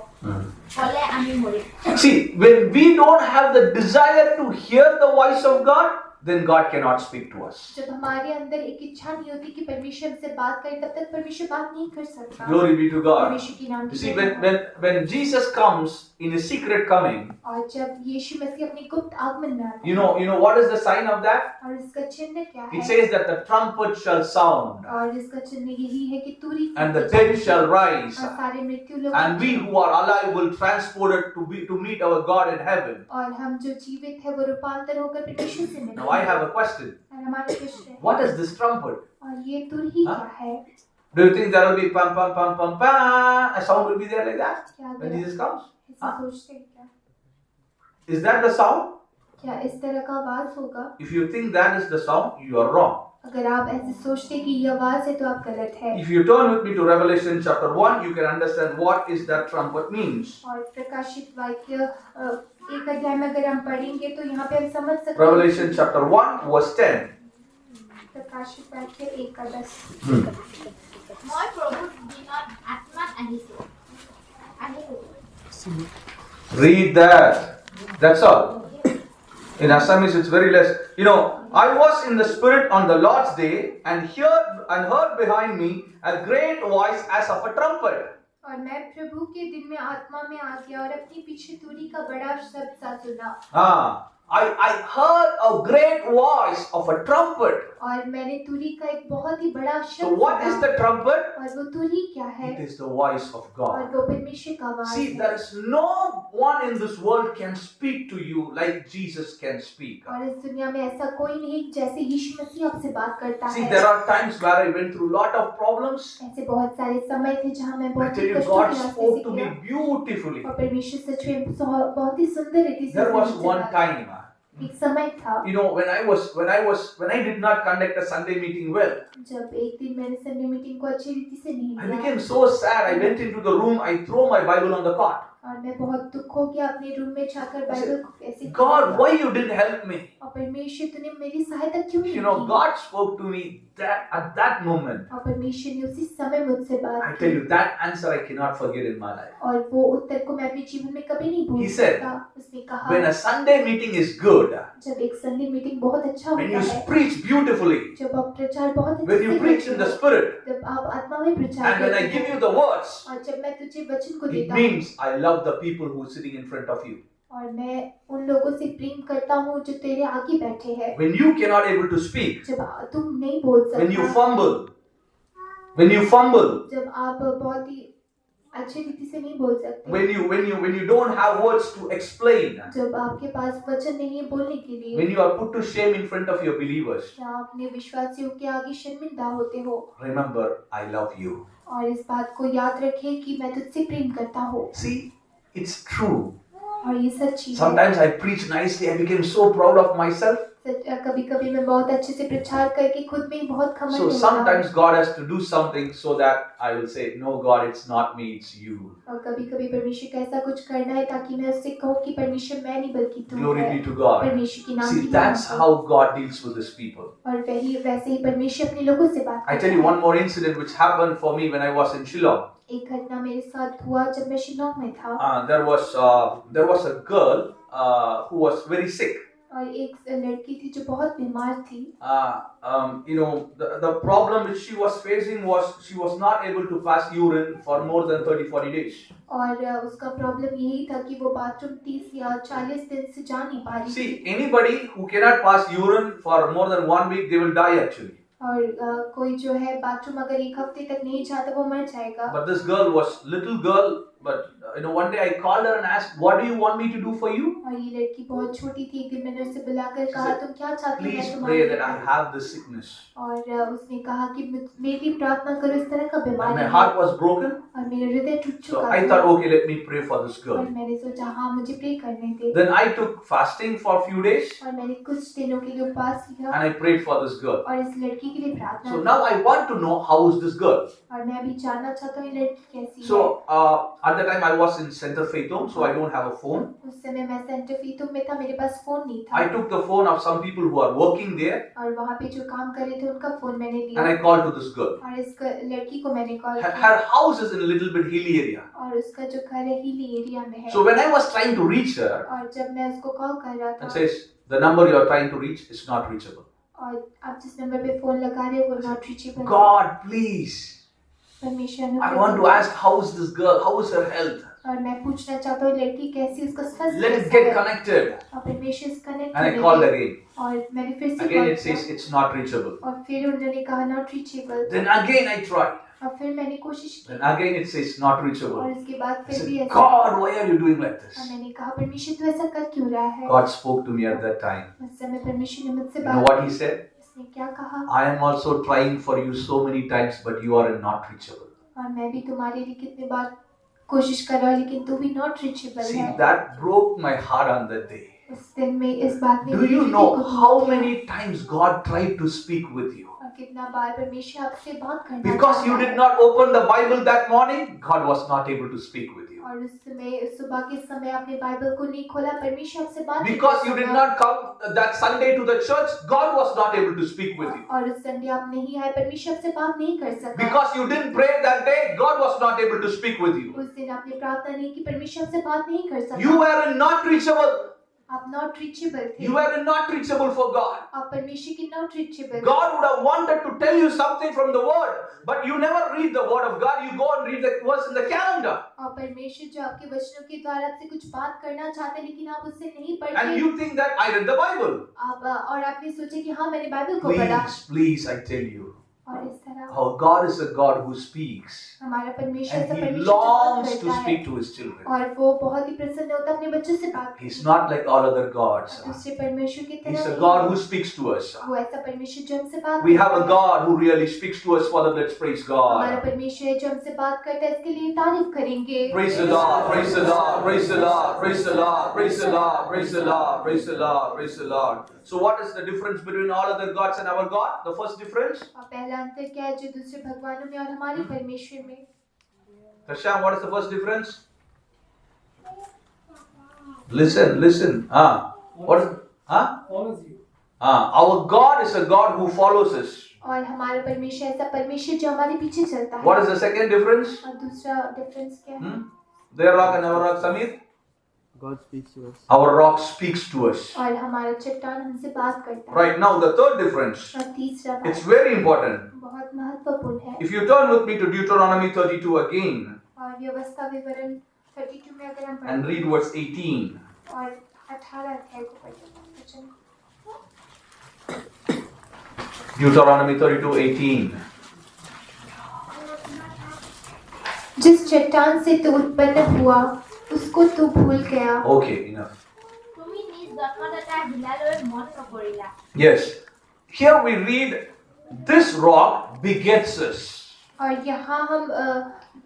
ক'লে আমি মৰিম See, when we don't have the desire to hear the voice of God, then God cannot speak to us. जब हमारे अंदर एक इच्छा नहीं होती कि परमेश्वर हमसे बात करे तब तक परमेश्वर बात नहीं कर सकता Glory be to God. परमेश्वर की नाम You की see, जय हो। when Jesus comes in his secret coming, और जब यीशु मसीह अपनी गुप्त आगमन में आता you know what is the sign of that? और इसका चिन्ह क्या It है says that the trumpet shall sound, और इसका चिन्ह यही है कि तुरी and the dead shall rise, और सारे मृत्यु लोग and we who are alive will transport it to meet our God in heaven. और हम जो जीवित है वो रूपांतर होकर परमेश्वर से मिलेंगे Now I have a question. और हमारा प्रश्न है What is this trumpet? और ये तुरही हाँ? क्या है Do you think there will be pam pam pam pam pam? A sound will be there like that क्या when अगर Jesus comes? ऐसा हाँ? सोचते हैं क्या Is that the sound? क्या इस तरह का आवाज होगा If you think that is the sound, you are wrong. अगर आप ऐसे सोचते कि ये आवाज है तो आप गलत है If you turn with me to Revelation chapter 1, you can understand what is that trumpet means. और प्रकाशित वाक्य एक अध्याय में अगर हम पढ़ेंगे तो यहाँ पे हम समझ सकते हैं Revelation chapter 1 verse 10. प्रकाशित वाक्य 1:10 মই প্ৰভুৰ দিনত আত্মাত আহিছো Read that. That's all. In Assamese it's very less. I was in the spirit on the Lord's day and heard behind me a great voice as of a trumpet. और मैं प्रभु के दिन में आत्मा में आ गया और अपने पीछे तुरी का बड़ा शब्द सा सुना I heard a great voice of a trumpet. और मैंने तुरी का एक बहुत ही बड़ा So शब्द what is the trumpet? और वो तुरी क्या है It is the voice of और God. वो परमेश्वर का आवाज See, है there is no one in this world can speak to you like Jesus can speak. और इस दुनिया में ऐसा कोई नहीं जैसे यीशु मसीह आपसे बात करता See, है there are times where I went through lot of problems. ऐसे बहुत सारे समय थे जहाँ मैं I बहुत tell ही you, कष्टों God के रास्ते spoke से to me गया beautifully. और परमेश्वर सच में बहुत ही सुंदर रीति से There was मुझसे one बात- time, एक समय था when I did not conduct a Sunday meeting well, जब एक दिन मैंने संडे मीटिंग को अच्छी रीति से नहीं I किया became so sad. I went into the room, I threw my Bible on the cot. और मैं बहुत दुख हो गया अपने रूम में जाकर बाइबल को कैसे God, why you didn't help me? और परमेश्वर तूने मेरी सहायता क्यों नहीं You know, की? God spoke to me that at that moment. और परमेश्वर ने उसी समय मुझसे I बात tell की you, that answer I cannot forget in my life. और वो उत्तर को मैं अपने जीवन में कभी नहीं भूल He said, सकता। उसने कहा When a Sunday meeting is good, जब एक संडे मीटिंग बहुत अच्छा when you होता है, preach beautifully, जब आप प्रचार बहुत अच्छे when you से preach in करते the हो, Spirit, जब आप आत्मा में प्रचार and when I करते give हो, you the words, और जब मैं तुझे वचन को it देता हूँ means I love the people who are sitting in front of you. और मैं उन लोगों से प्रेम करता हूँ जो तेरे आगे बैठे हैं। When you cannot able to speak, जब तुम नहीं बोल when you सकता, fumble, जब आप बहुत ही अच्छी रीति से नहीं बोल सकते, when you don't have words to explain, जब आपके पास वचन नहीं है बोलने के लिए, when you are put to shame in front of your believers, या आप अपने विश्वासियों के आगे शर्मिंदा होते हो, remember I love you. और इस बात को याद रखें कि मैं तुझसे प्रेम करता हूँ। See, it's true. और ये सच्ची है। Sometimes I preach nicely, I became so proud of myself. कभी कभी मैं बहुत अच्छे से प्रचार करके खुद में ही बहुत घमंड So होता हूँ। sometimes God has to do something so that I will say, no God, it's not me, it's you. और कभी कभी परमेश्वर का ऐसा कुछ करना है ताकि मैं उससे कहूँ कि परमेश्वर मैं नहीं बल्कि तू Glory है। be to God. परमेश्वर की नाम See, की that's महिमा how God deals with His people. हो। और वैसे ही परमेश्वर अपने लोगों से बात I करता tell you है। one more incident which happened for me when I was in Shillong. एक घटना मेरे साथ हुआ जब मैं शिलोंग में था There was a girl who was very sick. और एक लड़की थी जो बहुत बीमार थी। The problem which she was facing was she was not able to pass urine for more than 30-40 days. और उसका प्रॉब्लम यही था कि वो बाथरूम 30 या 40 दिन से जा नहीं पा रही See, थी। anybody who cannot pass urine for more than 1 week, they will die actually. और कोई जो है बाथरूम अगर एक हफ्ते तक नहीं जाता वो मर जाएगा। But this girl was little girl, but one day I called her and asked, what do you want me to do for you? और ये लड़की बहुत छोटी थी। एक दिन मैंने उससे बुलाकर कहा said, तुम क्या चाहती हो Please मैं pray तुम्हारे that I लिए? have this sickness. और उसने कहा कि मेरे लिए प्रार्थना करो इस तरह का And बीमारी my है। heart was broken. और मेरा हृदय टूट So चुका I था। thought, okay, let me pray for this और girl. मैंने सोचा हाँ मुझे प्रे करने दे। Then I took fasting for a few days और मैंने कुछ दिनों के लिए उपवास किया and I prayed for this girl. और इस लड़की के लिए प्रार्थना So की। now I want to know how is this girl. और मैं भी जानना चाहता हूँ ये लड़की कैसी है। So at the time I was in Center Faith Home, so I don't have a phone. उस समय मैं सेंटर फीतुम में था, मेरे पास फोन नहीं था। I took the phone of some people who are working there और वहाँ पे जो काम कर रहे थे उनका फोन मैंने and लिया I called to this girl. और इस लड़की को मैंने कॉल Her, किया her house is in a little bit hilly area. और उसका जो घर है हिली एरिया में है। So when I was trying to reach her, और जब मैं उसको कॉल कर रहा it था says the number you are trying to reach is not reachable. और आप जिस नंबर पे फोन लगा रहे हो वो नॉट रीचेबल। God, please. परमेश्वर I want to ask how is this girl? How is her health? और मैं पूछना चाहता हूँ लड़की कैसी, उसका स्वास्थ्य Let it कैसा get है? connected. और परमेश्वर से connect And I called again. और मैंने फिर से Again कॉल it says किया it's not reachable. और फिर उन्होंने कहा not reachable. Then again I tried. और फिर मैंने कोशिश Then की again it says not और reachable. इसके बाद I फिर भी said, ऐसा God, why are you doing like और this? मैंने कहा परमेश्वर तू ऐसा कर क्यों रहा है? God spoke to me at that time. उस समय परमेश्वर ने मुझसे You know बात what He said? उसने क्या कहा? I am also trying for you so many times, but you are not reachable. और मैं भी तुम्हारे लिए कितने बार कोशिश कर रहा हूँ लेकिन तू भी नॉट रीचेबल See, है। that broke my heart on that day. उस दिन में इस बात ने Do मेरे you हृदय know को टूट how दिया। many times God tried to speak with you? और कितना बार परमेश्वर आपसे बात करना Because you चाहता did है। not open the Bible that morning, God was not able to speak with you. और उस समय सुबह के समय आपने बाइबल को नहीं खोला, परमेश्वर आपसे बात नहीं Because कर you did सका। not come that Sunday to the church, God was not able to speak with you. और उस संडे आप नहीं आए, परमेश्वर आपसे बात नहीं कर सका। Because you didn't pray that day, God was not able to speak with you. उस दिन आपने प्रार्थना नहीं की, परमेश्वर आपसे बात नहीं कर सका। You were not reachable. आप नॉट रीचेबल थे। You were not reachable for God. आप परमेश्वर की not reachable. God would have wanted to tell you something from the Word, but you never read the Word of God. You go and read the verse in the calendar. और परमेश्वर जो आपके वचनों के द्वारा आपसे कुछ बात करना चाहते हैं लेकिन आप उससे नहीं And पढ़ते। you think that I read the Bible. आप और आपने सोचा कि हाँ मैंने बाइबल को पढ़ा। Please, I tell you. और इस तरह Our God is a God who speaks. हमारा परमेश्वर And ऐसा He परमेश्वर जो बात longs to करता है speak to His children. और वो बहुत ही प्रसन्न होता है अपने बच्चों से बात करने He's में। not like all other gods. दूसरे परमेश्वर की He's तरह a नहीं God है। who speaks to us. वो ऐसा परमेश्वर जो हमसे बात We have करता a है। God who really speaks to us. Father, let's praise हमारा God. परमेश्वर है जो हमसे बात करता है, इसके लिए तारीफ करेंगे। Praise the Lord, praise the Lord, praise the Lord, praise the Lord, praise the Lord, praise the Lord, praise the Lord, praise the Lord. So what is the difference between all other gods and our God? The first difference? और पहला अंतर क्या है जो दूसरे भगवानों में और हमारे परमेश्वर में? Tasham, what is the first difference? Listen. What is? Follows you. Our God is a God who follows us. और हमारा परमेश्वर ऐसा परमेश्वर जो हमारे पीछे चलता है। What is the second difference? और दूसरा डिफरेंस क्या है? Their rock and our rock, Samir. God speaks to us. Our rock speaks to us. और हमारा चट्टान हमसे बात करता है। Right now, the third difference. और तीसरा It's बात very important. बहुत महत्वपूर्ण है। If you turn with me to Deuteronomy 32 again और व्यवस्था विवरण 32 में अगर हम and पढ़ें read verse 18. और 18 अध्याय को पढ़ें। Deuteronomy 32:18. जिस चट्टान से तू उत्पन्न हुआ उसको तू भूल गया। Okay, enough. তুমি নিজ জন্মদাতা হিলালৈ মন নকৰিলা। Yes. Here we read, this rock begets us. और यहाँ हम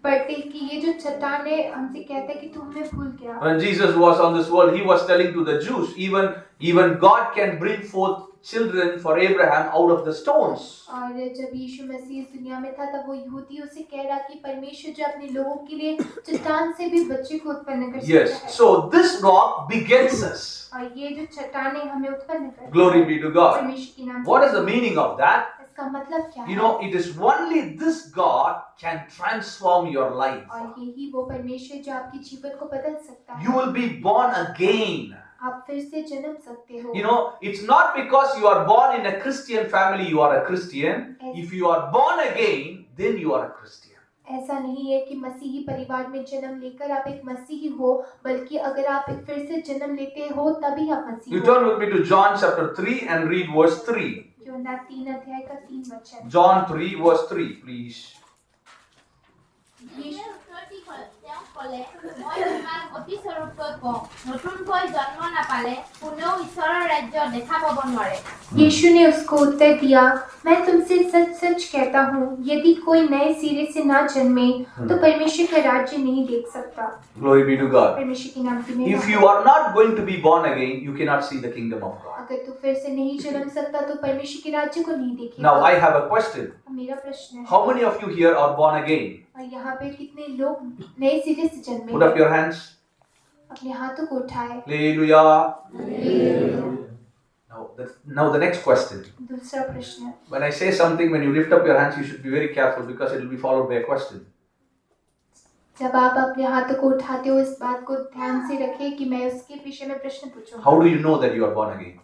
पढ़ते कि ये जो चट्टान है हमसे कहता है कि तू हमें भूल गया। When Jesus was on this world, he was telling to the Jews, even God can bring forth children for Abraham out of the stones. और जब यीशु मसीह इस दुनिया में था तब वो यहूदियों से कह रहा कि परमेश्वर जो अपने लोगों के लिए चट्टान से भी बच्चे को उत्पन्न कर सकता Yes. है। So this rock begets us. और ये जो चट्टान है हमें उत्पन्न करता है। Glory be to God. परमेश्वर के नाम से। What is the meaning of that? इसका मतलब क्या You है? know, it is only this God can transform your life. और यही वो परमेश्वर जो आपके जीवन को बदल सकता है। You will be born again. आप फिर से जन्म सकते हो। You know, it's not because you are born in a Christian family you are a Christian. If you are born again, then you are a Christian. ऐसा नहीं है कि मसीही परिवार में जन्म लेकर आप एक मसीही हो, बल्कि अगर आप एक फिर से जन्म लेते हो तभी आप मसीही You हो। turn with me to John chapter 3 and read verse 3. यूहन्ना 3 अध्याय का 3 वचन। John 3 verse 3, please. যীশুৱে উত্তৰ দি তেওঁ ক'লে, মই তোমাক অতি স্বৰূপকৈ কওঁ, নতুনকৈ জন্ম নাপালে কোনেও ঈশ্বৰৰ ৰাজ্য দেখা পাব নোৱাৰে। यीशु ने उसको उत्तर दिया, मैं तुमसे सच सच कहता हूँ, यदि कोई नए सिरे से ना जन्मे तो परमेश्वर का राज्य नहीं देख सकता। Glory be to God. परमेश्वर के नाम की महिमा If हो। you are not going to be born again, you cannot see the kingdom of God. अगर तू फिर से नहीं जन्म सकता तो परमेश्वर के राज्य को नहीं देखेगा। Now I have a question. मेरा प्रश्न है, How many of you here are born again? और यहाँ पे कितने लोग नए सिरे से जन्मे Put up your hands. अपने हाथों को उठाए। Hallelujah. Now the next question. दूसरा प्रश्न, When I say something, when you lift up your hands, you should be very careful because it will be followed by a question. जब आप अपने हाथों को उठाते हो इस बात को ध्यान से रखें कि मैं उसके विषय में प्रश्न पूछूं। How do you know that you are born again?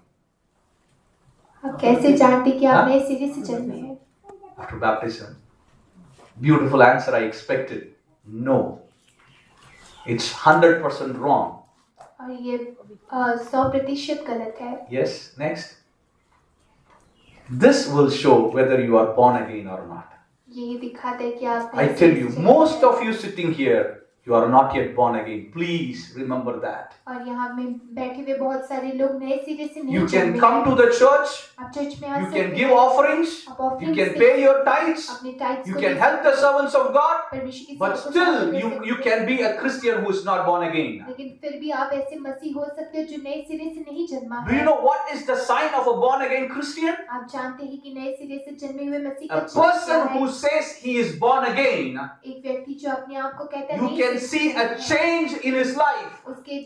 आप कैसे जानते कि आप नए सिरे से जन्मे हैं? After baptism. Beautiful answer I expected. No. It's 100% wrong. और ये 100% गलत है। Yes, next. This will show whether you are born again or not. ये दिखाता है कि आप I tell you, most of you sitting here, you are not yet born again. Please remember that. और यहाँ में बैठे हुए बहुत सारे लोग नए सिरे से नहीं You can जन्मे come हैं। to the church, आप चर्च में आ you सकते can हैं, give offerings, आप you offerings can they pay सकते your हैं, tithes, अपने tithes you को can they help the servants of God, परमेश्वर की but सेवा को still सहायता कर you सकते can be a Christian who is not born again. हैं। लेकिन फिर भी आप ऐसे मसीह हो सकते हो जो नए सिरे से नहीं जन्मा Do you है। know what is the sign of a born again Christian? आप जानते हैं कि नए सिरे से जन्मे हुए मसीह A का चिन्ह क्या person है? who says he is born again, एक व्यक्ति जो अपने आप को कहता है you नए can सिरे see से a जन्मा है, change in his life. उसके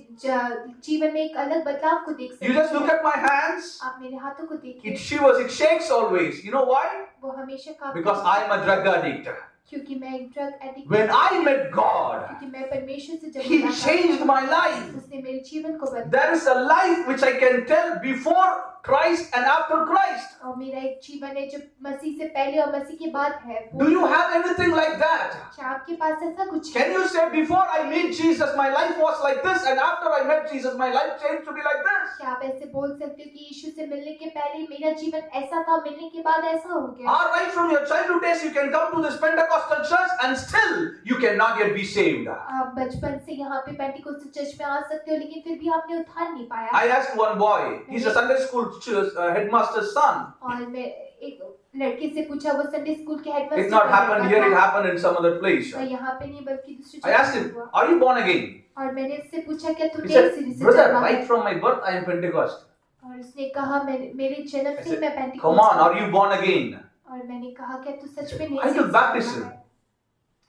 जीवन में एक अलग बदलाव को देख सकते You just look हैं। at my hands, आप मेरे हाथों को देखिए, it shivers, it shakes always. You know why? वो हमेशा कांपते Because हैं, I am a drug addict. क्योंकि मैं एक drug addict When I met God, क्योंकि मैं परमेश्वर से जब He मुलाकात changed की, my life. उसने मेरे जीवन को बदला There is a life which I can tell before Christ and after Christ. और मेरा एक जीवन है जो मसीह से पहले और मसीह के बाद है। Do you have anything like that? क्या आपके पास ऐसा कुछ है? Can you say before I meet Jesus my life was like this and after I met Jesus my life changed to be like this? क्या आप ऐसे बोल सकते हो कि यीशु से मिलने के पहले मेरा जीवन ऐसा था, मिलने के बाद ऐसा हो गया? Or right from your childhood days you can come to this Pentecostal church and still you cannot yet be saved. आप बचपन से यहाँ पे पेंटिकोस्टल चर्च में आ सकते हो, लेकिन फिर भी आपने उद्धार नहीं पाया। I asked one boy, he's a Sunday school headmaster's son. और मैं एक लड़के से पूछा, वो संडे स्कूल के It हेडमास्टर not का happened लड़का here, it था, happened in some other place. और यहाँ पे नहीं बल्कि दूसरी I asked जगह him, हुआ। are you born again? और मैंने उससे पूछा क्या तू He नए said, सिरे से brother, जन्मा है? right from my birth I am Pentecost. और उसने कहा मेरे जन्म I से ही मैं said, Pentecost come on, are you born again? और मैंने कहा क्या तू सच में नए I सिरे took से baptism. जन्मा है?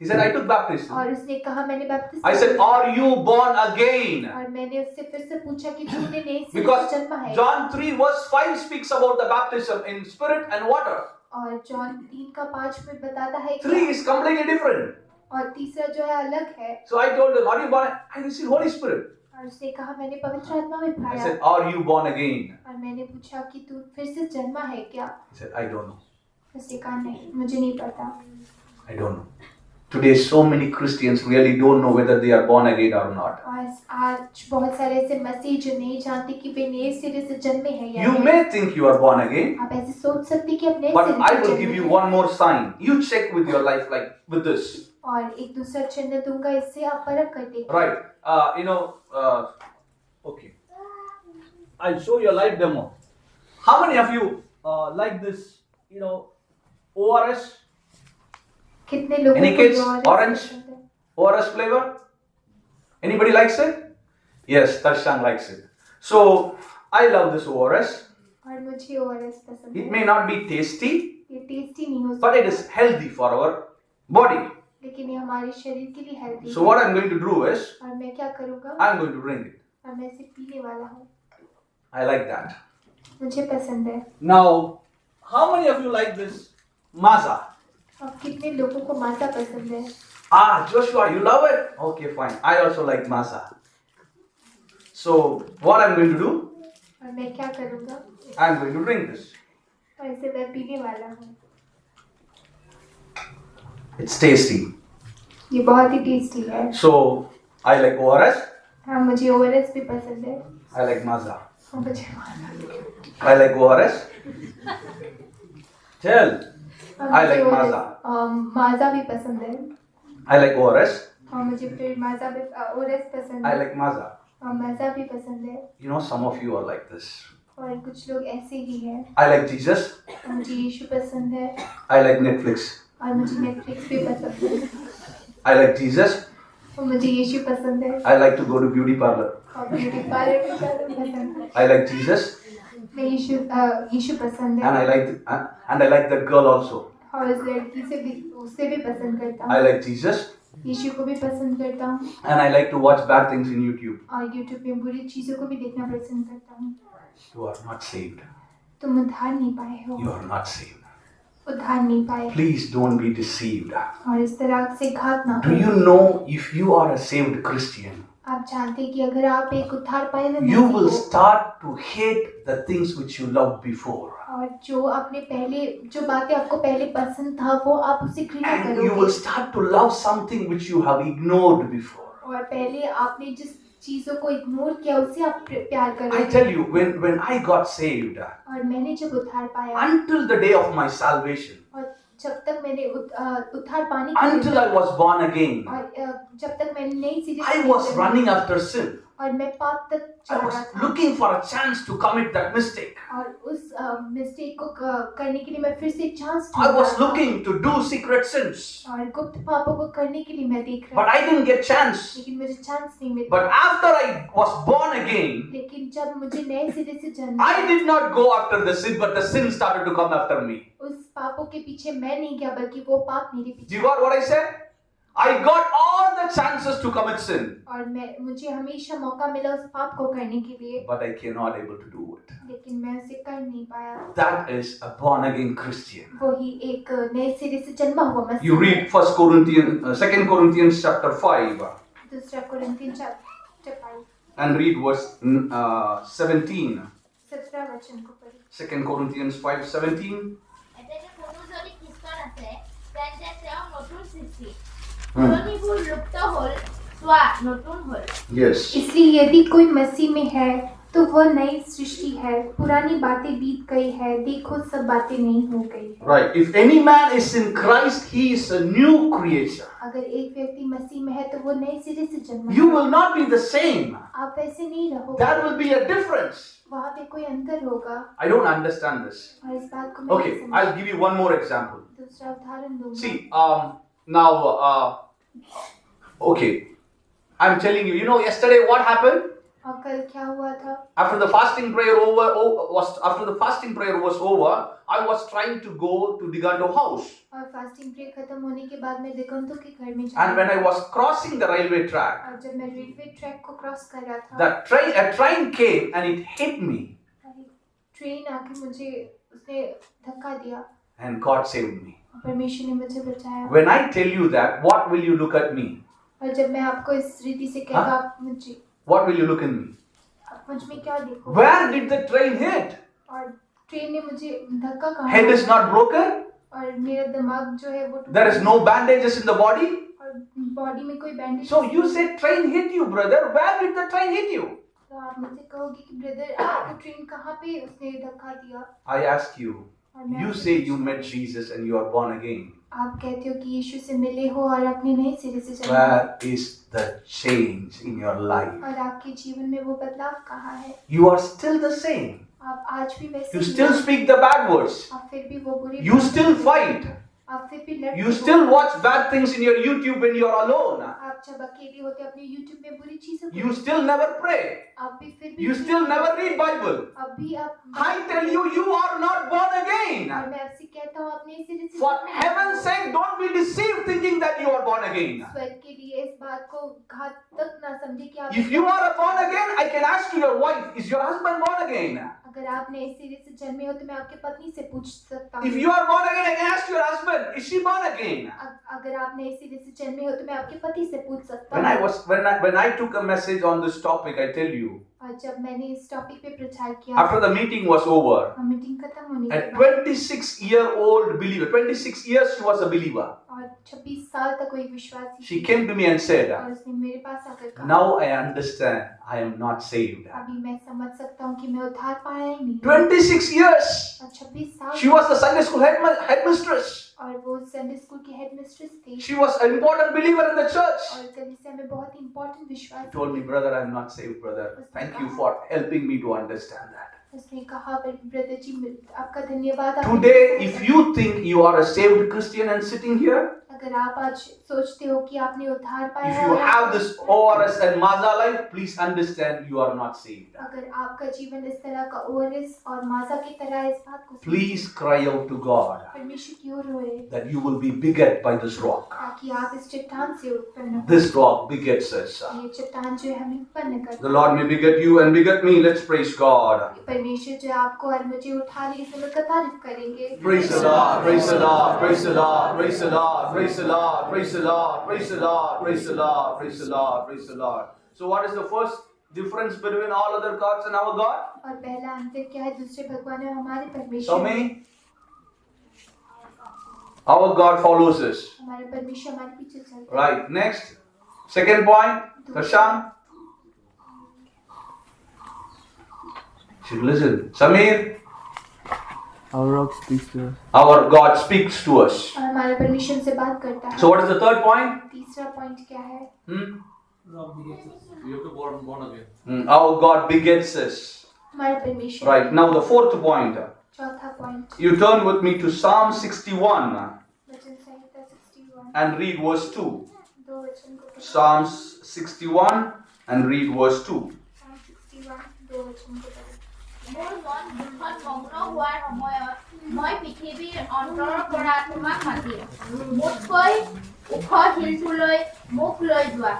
He said, I took baptism. और उसने कहा मैंने बपतिस्मा I said, लिया। are you born again? और मैंने उससे फिर से पूछा कि तूने नए सिरे से Because जन्मा है? John 3 verse 5 speaks about the baptism in spirit and water. और जॉन 3:5 में बताता है 3 कि is completely different. और तीसरा जो है अलग है। So I told him, are you born? I received Holy Spirit. और उसने कहा मैंने पवित्र आत्मा में I पाया। said, are you born again? और मैंने पूछा कि तू फिर से जन्मा है क्या? He said, I don't know. उसने कहा नहीं, मुझे नहीं पता। I don't know. Today so many Christians really don't know whether they are born again or not. और आज बहुत सारे ऐसे मसीह जो नहीं जानते कि वे नए सिरे से जन्मे हैं या You नहीं। may think you are born again, आप ऐसे सोच सकते कि आप नए but सिरे I से will जन्मे give you हैं। one more sign. You check with your life like with this. और एक दूसरा चिन्ह दूंगा, इससे आप परख कर देखिए। Right. Okay. I'll show you a live demo. How many of you like this, ORS? कितने लोगों Any को kids? ये और Orange? पसंद है? ORS flavor? Anybody likes it? Yes, Tarshang likes it. So, I love this ORS. और मुझे ORS पसंद It है। may not be tasty, ये टेस्टी नहीं हो but it सकता, is healthy for our body. लेकिन ये हमारे शरीर के लिए healthy So, what I'm going to do is, और मैं क्या करूँगा? I'm going to drink it. और मैं इसे पीने वाला हूँ। I like that. मुझे पसंद है। Now, how many of you like this maza? और कितने लोगों को माजा पसंद है? Joshua, you love it? Okay, fine. I also like maza. So, what I'm going to do, और मैं क्या करूँगा? I'm going to drink this. और इसे मैं पीने वाला हूँ। It's tasty. ये बहुत ही टेस्टी है। So, I like ORS. हाँ, मुझे ORS भी पसंद है। I like maza. और मुझे माजा I like ORS. Tell. I like माजा। माजा भी पसंद है। I like ORS. और मुझे फिर माजा भी ORS पसंद I है। like maza. और माजा भी पसंद है। You know, some of you are like this. और कुछ लोग ऐसे ही हैं। I like Jesus. और मुझे यीशु पसंद है। I like Netflix. और मुझे नेटफ्लिक्स भी पसंद है। I like Jesus. और मुझे यीशु पसंद है। I like to go to beauty parlor. और ब्यूटी पार्लर भी पसंद है। I like Jesus. मैं यीशु पसंद And है। I like that girl also. और उस लड़की से भी उससे भी पसंद करता I हूँ। like Jesus. यीशु को भी पसंद करता हूँ। And I like to watch bad things in YouTube. और यूट्यूब में बुरी चीजों को भी देखना पसंद करता हूँ। You are not saved. तुम उद्धार नहीं पाए हो। You are not saved. उद्धार नहीं पाए। Please don't be deceived. और इस तरह से घात ना Do करो। you know if you are a saved Christian, आप जानते हैं कि अगर आप एक उद्धार पाए हुए you मसीह will हो, start to hate the things which you loved before. और जो बातें आपको पहले पसंद था वो आप उसे घृणा And you will करोगे। start to love something which you have ignored before. और पहले आपने जिस चीजों को इग्नोर किया उसे आप प्यार I करोगे। tell you, when I got saved, और मैंने जब उद्धार पाया until the day of my salvation, और जब तक मैंने उद्धार पाने के until I was born again, और जब तक मैंने नई चीजें I was running after sin. और मैं पाप तक I जा was रहा था। looking for a chance to commit that mistake. और उस मिस्टेक को करने के लिए मैं फिर से chance I was looking to do secret sins, और गुप्त पापों को करने के लिए मैं देख रहा but I didn't get chance. लेकिन मुझे चांस नहीं मिला। But after I was born again, लेकिन जब मुझे नए सिरे से जन्म I did not go after the sin, but the sin started to come after me. उस पापों के पीछे मैं नहीं गया बल्कि वो पाप मेरे Do पीछे। you got what I said? I got all the chances to commit sin, और मुझे हमेशा मौका मिला उस पाप को करने के लिए, but I cannot able to do it. लेकिन मैं उसे कर नहीं पाया। That is a born again Christian. वही एक नए सिरे से जन्मा हुआ मसीह। You read 2 Corinthians chapter 5 दूसरा Corinthian chapter 5 and read verse 17. 17 वचन को पढ़िए। 2 Corinthians 5:17. এতিয়া কোনো যদি খ্ৰীষ্টান আছে তেন্তে তেওঁ নতুন সৃষ্টি পুৰণিবোৰ লুপ্ত হ'ল চোৱা নতুন হ'ল Yes. इसलिए यदि कोई मसीह में है तो वह नई सृष्टि है, पुरानी बातें बीत गई है, देखो सब बातें नई हो गई है। Right. If any man is in Christ, he is a new creature. अगर एक व्यक्ति मसीह में है तो वो नए सिरे से जन्मा You है। will not be the same. आप वैसे नहीं रहोगे, There will be a difference. वहाँ पे कोई अंतर होगा। I don't understand this. और इस बात को मैं Okay, नहीं I'll समझ। give you one more example. दूसरा उदाहरण दूंगा। See, now, okay, I'm telling you, yesterday what happened? और कल क्या हुआ था? After the fasting prayer was over, I was trying to go to Diganto house. और फास्टिंग प्रे खत्म होने के बाद मैं दिगंतो के घर में And when I was crossing the railway track, और जब मैं रेलवे ट्रैक को क्रॉस कर रहा था, a train came and it hit me, train आके मुझे उसने धक्का दिया and God saved me. और परमेश्वर ने मुझे बचाया। When I tell you that, what will you look at me? और जब मैं आपको इस रीति से कहता हाँ? आप मुझे What will you look in me? आप मुझ में क्या देखो? Where did the train hit? और ट्रेन ने मुझे धक्का कहाँ? Head is not broken. और मेरा दिमाग जो है वो टूटा। There is no bandages in the body. और बॉडी में कोई bandage. So you said train hit you, brother. Where did the train hit you? तो आप मुझसे कहोगे कि ब्रदर आपको ट्रेन कहाँ पे उसने धक्का दिया? I ask you. और मैं You आपसे say you पूछती met Jesus and you are born again. आप कहते हो कि यीशु से मिले हो और अपने नए सिरे से चले हो। Where is the change in your life? और आपके जीवन में वो बदलाव कहाँ है? You are still the same. आप आज भी वैसे You ही still हैं। speak the bad words. आप फिर भी वो बुरे You still fight. आप फिर भी लड़ते You हो। still watch bad things in your YouTube when you are alone. आप जब अकेले होते अपने YouTube में बुरी चीजों को You still never pray. आप भी फिर भी You still never read Bible. अब भी आप I tell you, you are not born again. और मैं आपसे कहता हूँ अपने सिरे से For heaven's sake, don't be deceived thinking that you are born again. स्वर्ग के लिए इस बात को घातक ना समझे कि आप If you are born again, I can ask you your wife, is your husband born again? अगर आप नए सिरे से जन्मे हो तो मैं आपके पत्नी से पूछ सकता हूँ। If you are born again, I can ask your husband, is she born again? अगर आप नए सिरे से जन्मे हो तो मैं आपके पति से पूछ सकता When I took a message on this topic, I tell you, और जब मैंने इस टॉपिक पे प्रचार किया after the meeting was over, और मीटिंग खत्म होने a के बाद 26-year-old believer, 26 years she was a believer. और 26 साल तक वो एक विश्वासी She थी came to me and said, और उसने मेरे पास आकर कहा now I understand I am not saved. अभी मैं समझ सकता हूँ कि मैं उद्धार पाया ही नहीं 26 years. और 26 साल She was the Sunday school headmistress. और वो संडे स्कूल की हेडमिस्ट्रेस थी She was an important believer in the church. और कलीसिया में बहुत ही इम्पोर्टेंट विश्वास She told me, brother, I am not saved, brother. Thank you for helping me to understand that. उसने कहा ब्रदर जी आपका धन्यवाद Today, if you think you are a saved Christian and sitting here, अगर आप आज सोचते हो कि आपने उद्धार पाया if है you और have this ORS and Maza life, please understand you are not saved. अगर आपका जीवन इस तरह का ओआरएस और माजा की तरह है, इस बात को Please cry out to God परमेश्वर की ओर रोए that you will be beget by this rock. ताकि आप इस चट्टान से उत्पन्न हो। This rock begets us. ये चट्टान जो है हमें उत्पन्न The करता Lord may beget you and beget me. Let's praise God. है। परमेश्वर जो आपको और मुझे उठा ले इसे लोग तारीफ करेंगे। Praise the Lord, praise the Lord, praise the Lord, praise the Lord, praise the Lord, praise the Lord, praise the Lord, praise the Lord, praise the Lord, praise the Lord. So what is the first difference between all other gods and our God? और पहला अंतर क्या है दूसरे भगवान और हमारे So परमेश्वर? me, our God follows us. हमारे परमेश्वर हमारे पीछे चलते हैं। Right, next. Second point, Prashant. Should listen. Samir, Our rock speaks to us. our God speaks to us. और हमारे परमेश्वर से बात करता है। So what is the third point? तीसरा पॉइंट क्या है? You have to born again. Our God begets us. हमारे परमेश्वर। Right, now the fourth point. चौथा point You turn with me to Psalm 61 वचन संहिता 61 and read verse 2. दो वचन को पढ़ो। Psalms 61 and read verse 2. Psalm 61 दो वचन को पढ़ो। মোৰ মন দুখত মগ্ন হোৱাৰ সময়ত মই পৃথিৱীৰ অন্তৰৰ পৰা তোমাক মাতিম মোতকৈ ওখ শিলটোলৈ মোক লৈ যোৱা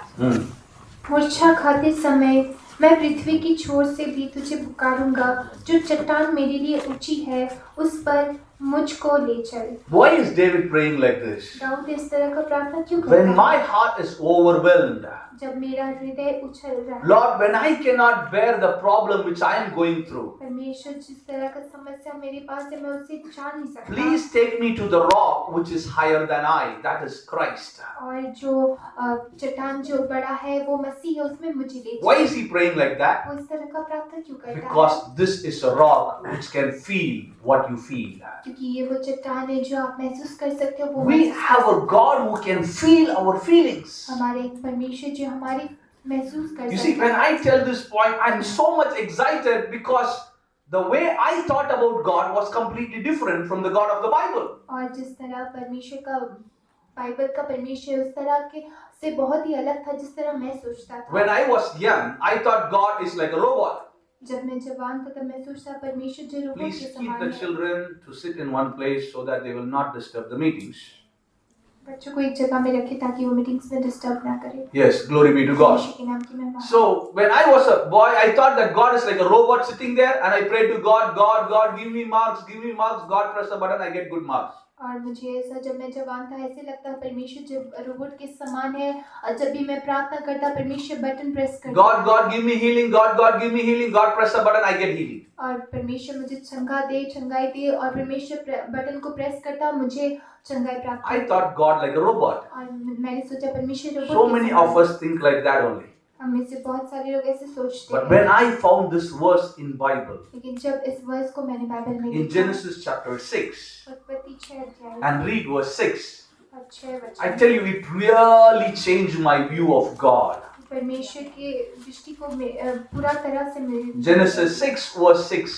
मूर्छा खाते समय मैं पृथ्वी की छोर से भी तुझे पुकारूंगा जो चट्टान मेरे लिए ऊंची है उस पर मुझको ले चल। Why is David praying like this? Dawood इस तरह का प्रार्थना क्यों करता When है? my heart is overwhelmed, जब मेरा हृदय उछल रहा है। Lord, when I cannot bear the problem which I am going through, परमेश्वर जिस तरह का समस्या मेरे पास है मैं उसे जान नहीं सकता। please take me to the rock which is higher than I, that is Christ. और जो चट्टान जो बड़ा है वो मसीह है उसमें मुझे ले चल। Why is he praying like that? वो इस तरह का प्रार्थना क्यों करता है? Because this is a rock which can feel what you feel. क्योंकि ये वो चट्टान है जो आप महसूस कर सकते हो वो We महसूस have a God who can feel our feelings. हमारे एक परमेश्वर जो हमारी महसूस कर You see, सकता when है। I tell this point, I'm so much excited because the way I thought about God was completely different from the God of the Bible. और जिस तरह परमेश्वर का बाइबल का परमेश्वर उस तरह के से बहुत ही अलग था जिस तरह मैं सोचता था। When I was young, I thought God is like a robot. जब मैं जवान था तब मैं सोचता परमेश्वर जो रोबोट Please के keep समान the है। children to sit in one place so that they will not disturb the meetings. बच्चों को एक जगह में रखे ताकि वो मीटिंग्स में डिस्टर्ब ना करे। Yes, glory be to God. परमेश्वर के नाम की महिमा। So when I was a boy, I thought that God is like a robot sitting there, and I prayed to God, God, give me marks, give me marks. God press the button, I get good marks. और मुझे ऐसा जब मैं जवान था ऐसे लगता परमेश्वर जब रोबोट के समान है और जब भी मैं प्रार्थना करता परमेश्वर बटन प्रेस करता God, give me healing. God, give me healing. God press the button, I get healing. और परमेश्वर मुझे चंगाई दे और परमेश्वर बटन को प्रेस करता मुझे चंगाई प्राप्त I thought God like a robot. और मैंने सोचा परमेश्वर robot So many of us think like that only. हम में से बहुत सारे लोग ऐसे सोचते But हैं। when I found this verse in Bible, लेकिन जब इस वर्स को मैंने बाइबल में in देखा, Genesis chapter 6, उत्पत्ति 6 अध्याय and read verse 6, और 6 I वचन, tell you, it really changed my view of God. परमेश्वर के दृष्टि को पूरा तरह से मेरे Genesis 6 verse 6,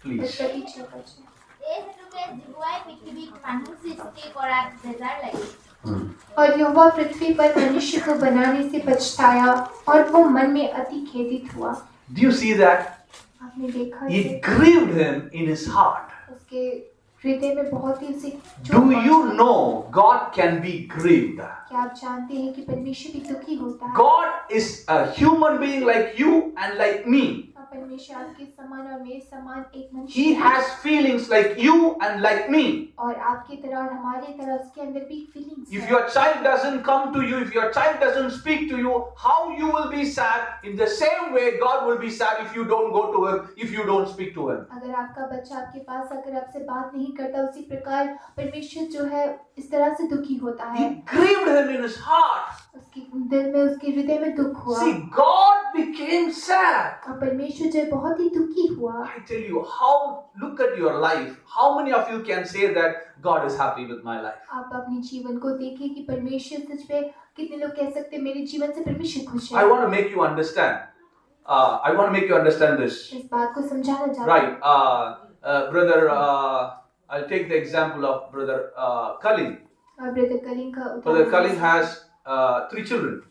please. उत्पत्ति 6 वचन। এই হেতুকে জীৱাই পৃথিৱীত মানুহ সৃষ্টি কৰাত বেজাৰ লাগিল। और यहोवा पृथ्वी पर मनुष्य को बनाने से पछताया और वो मन में अति खेदित हुआ। Do you see that? आपने देखा It इसे? grieved him in his heart. उसके हृदय में बहुत ही उसे चोट Do you पहुंचा। know God can be grieved? क्या आप जानते हैं कि परमेश्वर भी दुखी होता है? God is a human being like you and like me. और परमेश्वर आपके समान और मेरे समान एक He मनुष्य है। has feelings like you and like me. और आपकी तरह और हमारे तरह उसके अंदर भी फीलिंग्स If है। your child doesn't come to you, if your child doesn't speak to you, how you will be sad? In the same way, God will be sad if you don't go to him, if you don't speak to him. अगर आपका बच्चा आपके पास अगर आपसे बात नहीं करता उसी प्रकार परमेश्वर जो है इस तरह से दुखी होता है। It grieved him in his heart. उसके दिल में उसके हृदय में दुख हुआ See, God became sad. और परमेश्वर जो है बहुत ही दुखी हुआ। I tell you, look at your life. How many of you can say that God is happy with my life? आप अपने जीवन को देखिए कि परमेश्वर सच में कितने लोग कह सकते हैं मेरे जीवन से परमेश्वर खुश है। I want to make you understand. I want to make you understand this. इस बात को समझाना चाहता हूँ। Right. Brother, I'll take the example of Brother Kaling. और ब्रदर कलिंग का Brother Kaling has 3 children.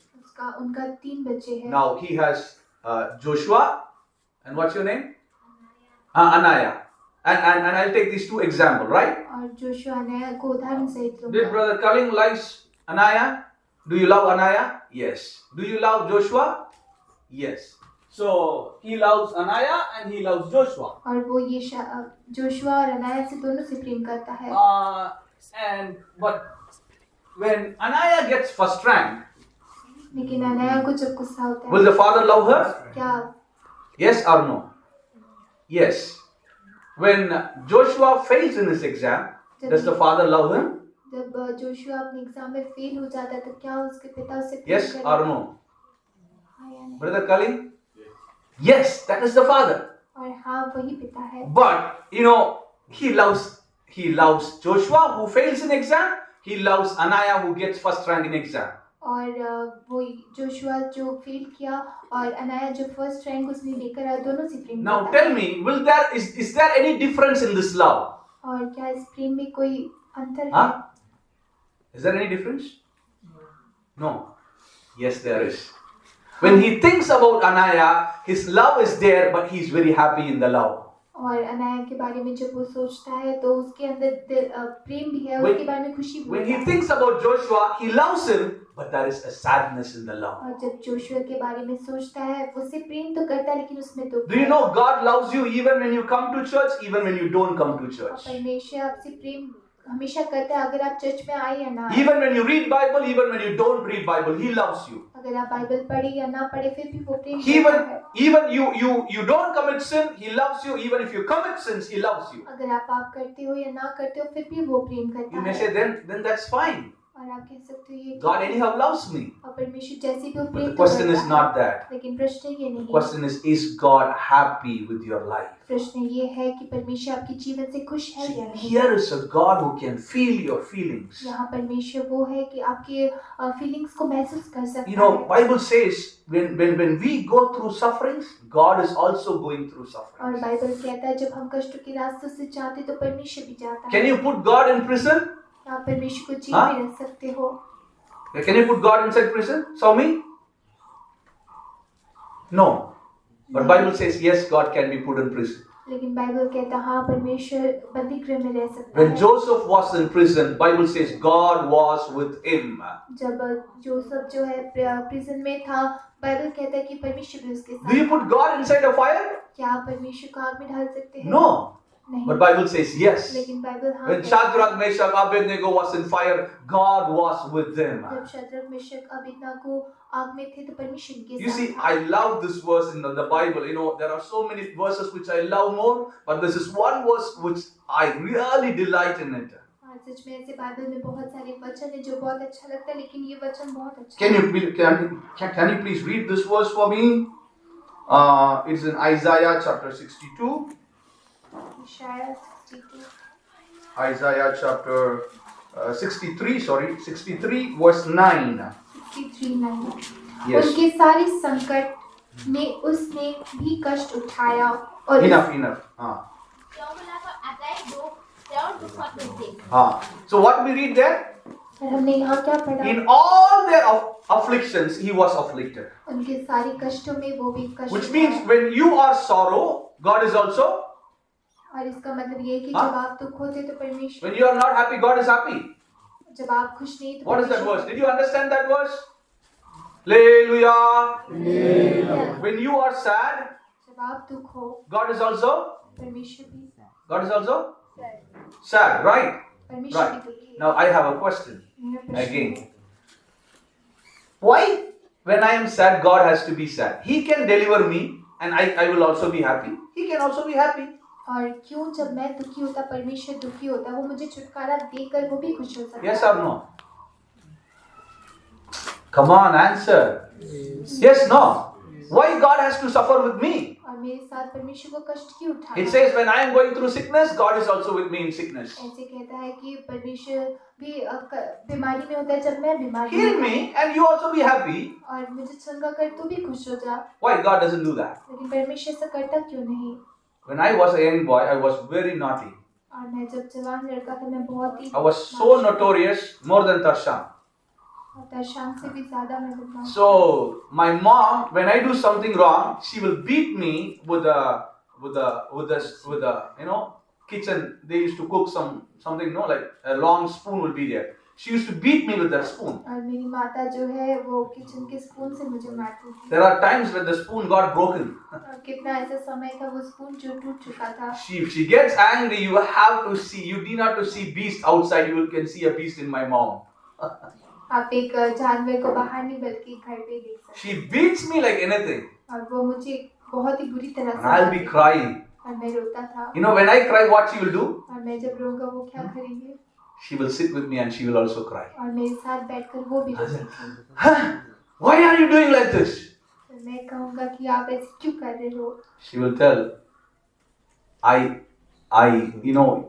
उनका 3 बच्चे हैं। Now he has Joshua, and what's your name? Anaya. And I'll take these 2 examples, right? और जोशुआ अनाया को उदाहरण सहित Did लूंगा। Brother Kaling likes Anaya? Do you love Anaya? Yes. Do you love Joshua? Yes. So he loves Anaya and he loves Joshua. और वो ये Joshua और अनाया से दोनों से प्रेम करता है। But when Anaya gets first rank, लेकिन अनाया को जब गुस्सा होता will है the father love her? क्या Yes or no? Yes. When Joshua fails in his exam, does the father love him? जब जोशुआ अपने एग्जाम में फेल हो जाता है तो क्या उसके पिता उसे प्रेम Yes करेगा? or no? हाँ या नहीं? Brother Kaling? Yes, that is the father. और हाँ वही पिता है। But you know, he loves Joshua who fails in exam. He loves Anaya who gets first rank in exam. और वो जोशुआ जो फेल किया और अनाया जो फर्स्ट रैंक उसने लेकर आया दोनों से प्रेम Now करता है। tell me, is there any difference in this love? और क्या इस प्रेम में कोई अंतर है? Huh? Is there any difference? No. Yes, there is. When he thinks about Anaya, his love is there, but he is very happy in the love. और अनाया के बारे में जब वो सोचता है तो उसके अंदर प्रेम भी है, When- उसके बारे में खुशी भी When होता he है। thinks about Joshua, he loves him, but there is a sadness in the love. और जब जोशुआ के बारे में सोचता है उससे प्रेम तो करता है लेकिन उसमें दुख Do you है। know God loves you even when you come to church, even when you don't come to और church? परमेश्वर आपसे प्रेम हमेशा करता है अगर आप चर्च में आए या ना आए। Even when you read Bible, even when you don't read Bible, He loves you. अगर आप बाइबल पढ़े या ना पढ़े फिर भी वो प्रेम करता है। Even you don't commit sin, He loves you. Even if you commit sins, He loves you. अगर आप पाप करते हो या ना करते हो फिर भी वो प्रेम करता You may है। say, then that's fine. और आप कह सकते हो ये God anyhow loves me. और परमेश्वर जैसे भी वो But प्रेम the तो question करता is है। not that. लेकिन प्रश्न ये नहीं The question is God happy with your life? प्रश्न ये है कि परमेश्वर आपके जीवन से खुश है या नहीं। Here is a God who can feel your feelings. यहाँ परमेश्वर वो है कि आपके फीलिंग्स को महसूस कर सकता You know, है। Bible says when we go through sufferings, God is also going through और sufferings. बाइबल कहता है जब हम कष्ट के रास्तों से जाते तो परमेश्वर भी जाता है। Can you put God in prison? आप परमेश्वर को जेल हाँ? में रख सकते हो। Can you put God inside prison? Swami? No. But Bible says yes, God can be put in prison. लेकिन बाइबल कहता हाँ परमेश्वर बंदी गृह में रह सकता When है। Joseph was in prison, Bible says God was with him. जब जोसेफ जो है प्रिजन में था, बाइबल कहता है कि परमेश्वर भी उसके Do you साथ। put God inside a fire? क्या आप परमेश्वर को आग में डाल सकते हैं? No. नहीं। But Bible says yes. लेकिन बाइबल हाँ When कहता है। Shadrach, Meshach, Abednego was in fire, God was with them. जब शद्रक मेशक अबेदनगो आग में थे तो परमेश्वर के You see, साथ I love this verse in the Bible. You know, there are so many verses which I love more, but this is one verse which I really delight in it. हाँ, सच में ऐसे Bible में बहुत सारे वचन है जो बहुत अच्छा लगता है, लेकिन ये वचन बहुत अच्छा Can है। you please read this verse for me? It's in Isaiah chapter 62. शायद 62 Isaiah chapter 63 verse 9. 63:9 Yes. उनके सारे संकट में उसने भी कष्ट उठाया और Enough. তেওঁবিলাকৰ আটাই দুখ তেওঁৰ দুখত গৈছিল। So what we read there? और हमने यहाँ क्या पढ़ा? In all their afflictions, he was afflicted. उनके सारे कष्टों में वो भी कष्ट Which उठाया। means when you are sorrow, God is also. और इसका मतलब ये है कि हाँ? जब आप दुख होते तो परमेश्वर, When you are not happy, God is happy. जब आप खुश नहीं तो What is that परमेश्वर- verse? Did you understand that verse? Hallelujah. When you are sad, जब आप दुख हो God is also परमेश्वर भी sad, right? परमेश्वर Right. भी दुखी है। Now I have a question मेरा प्रश्न again. है, Why, when I am sad, God has to be sad? He can deliver me, and I will also be happy. He can also be happy. और क्यों जब मैं दुखी होता परमेश्वर दुखी होता, वो मुझे छुटकारा देकर वो भी खुश हो सकता Yes है। or no? Come on, answer. Yes, no. Why God has to suffer with me? और मेरे साथ परमेश्वर को कष्ट क्यों उठाना? It says when I am going through sickness, God is also with me in sickness. ऐसे कहता है कि परमेश्वर भी बीमारी में होता है, जब मैं बीमारी Heal में me and you also be happy. और मुझे चंगा कर तू भी खुश हो जा। Why God doesn't do that? लेकिन परमेश्वर ऐसा करता क्यों नहीं? When I was a young boy, I was very naughty. और मैं जब जवान लड़का था, मैं बहुत ही I was so notorious, more than Tarshan. और दर्शान से भी ज्यादा मैं बदमाश। So my mom, when I do something wrong, she will beat me with a kitchen. They used to cook something, like a long spoon will be there. She used to beat me with that spoon. और मेरी माता जो है वो kitchen के spoon से मुझे मारती थी। There are times when the spoon got broken. और कितना ऐसा समय था वो स्पून जो टूट चुका था। She gets angry. You have to see. You need not to see beast outside. You can see a beast in my mom. आप एक जानवर को बाहर नहीं बल्कि घर पे देख सकते She beats me like anything. हैं। और वो मुझे बहुत ही बुरी तरह And I'll be मारती थी। crying. और मैं रोता था। You know, when I cry, what she will do? और मैं जब रोऊंगा वो क्या करेंगे? She will sit with me and she will also cry. और मेरे साथ बैठकर वो भी रोती थी। Huh? Why are you doing like this? तो मैं कहूँगा कि आप ऐसे क्यों कर रहे हो? She will tell,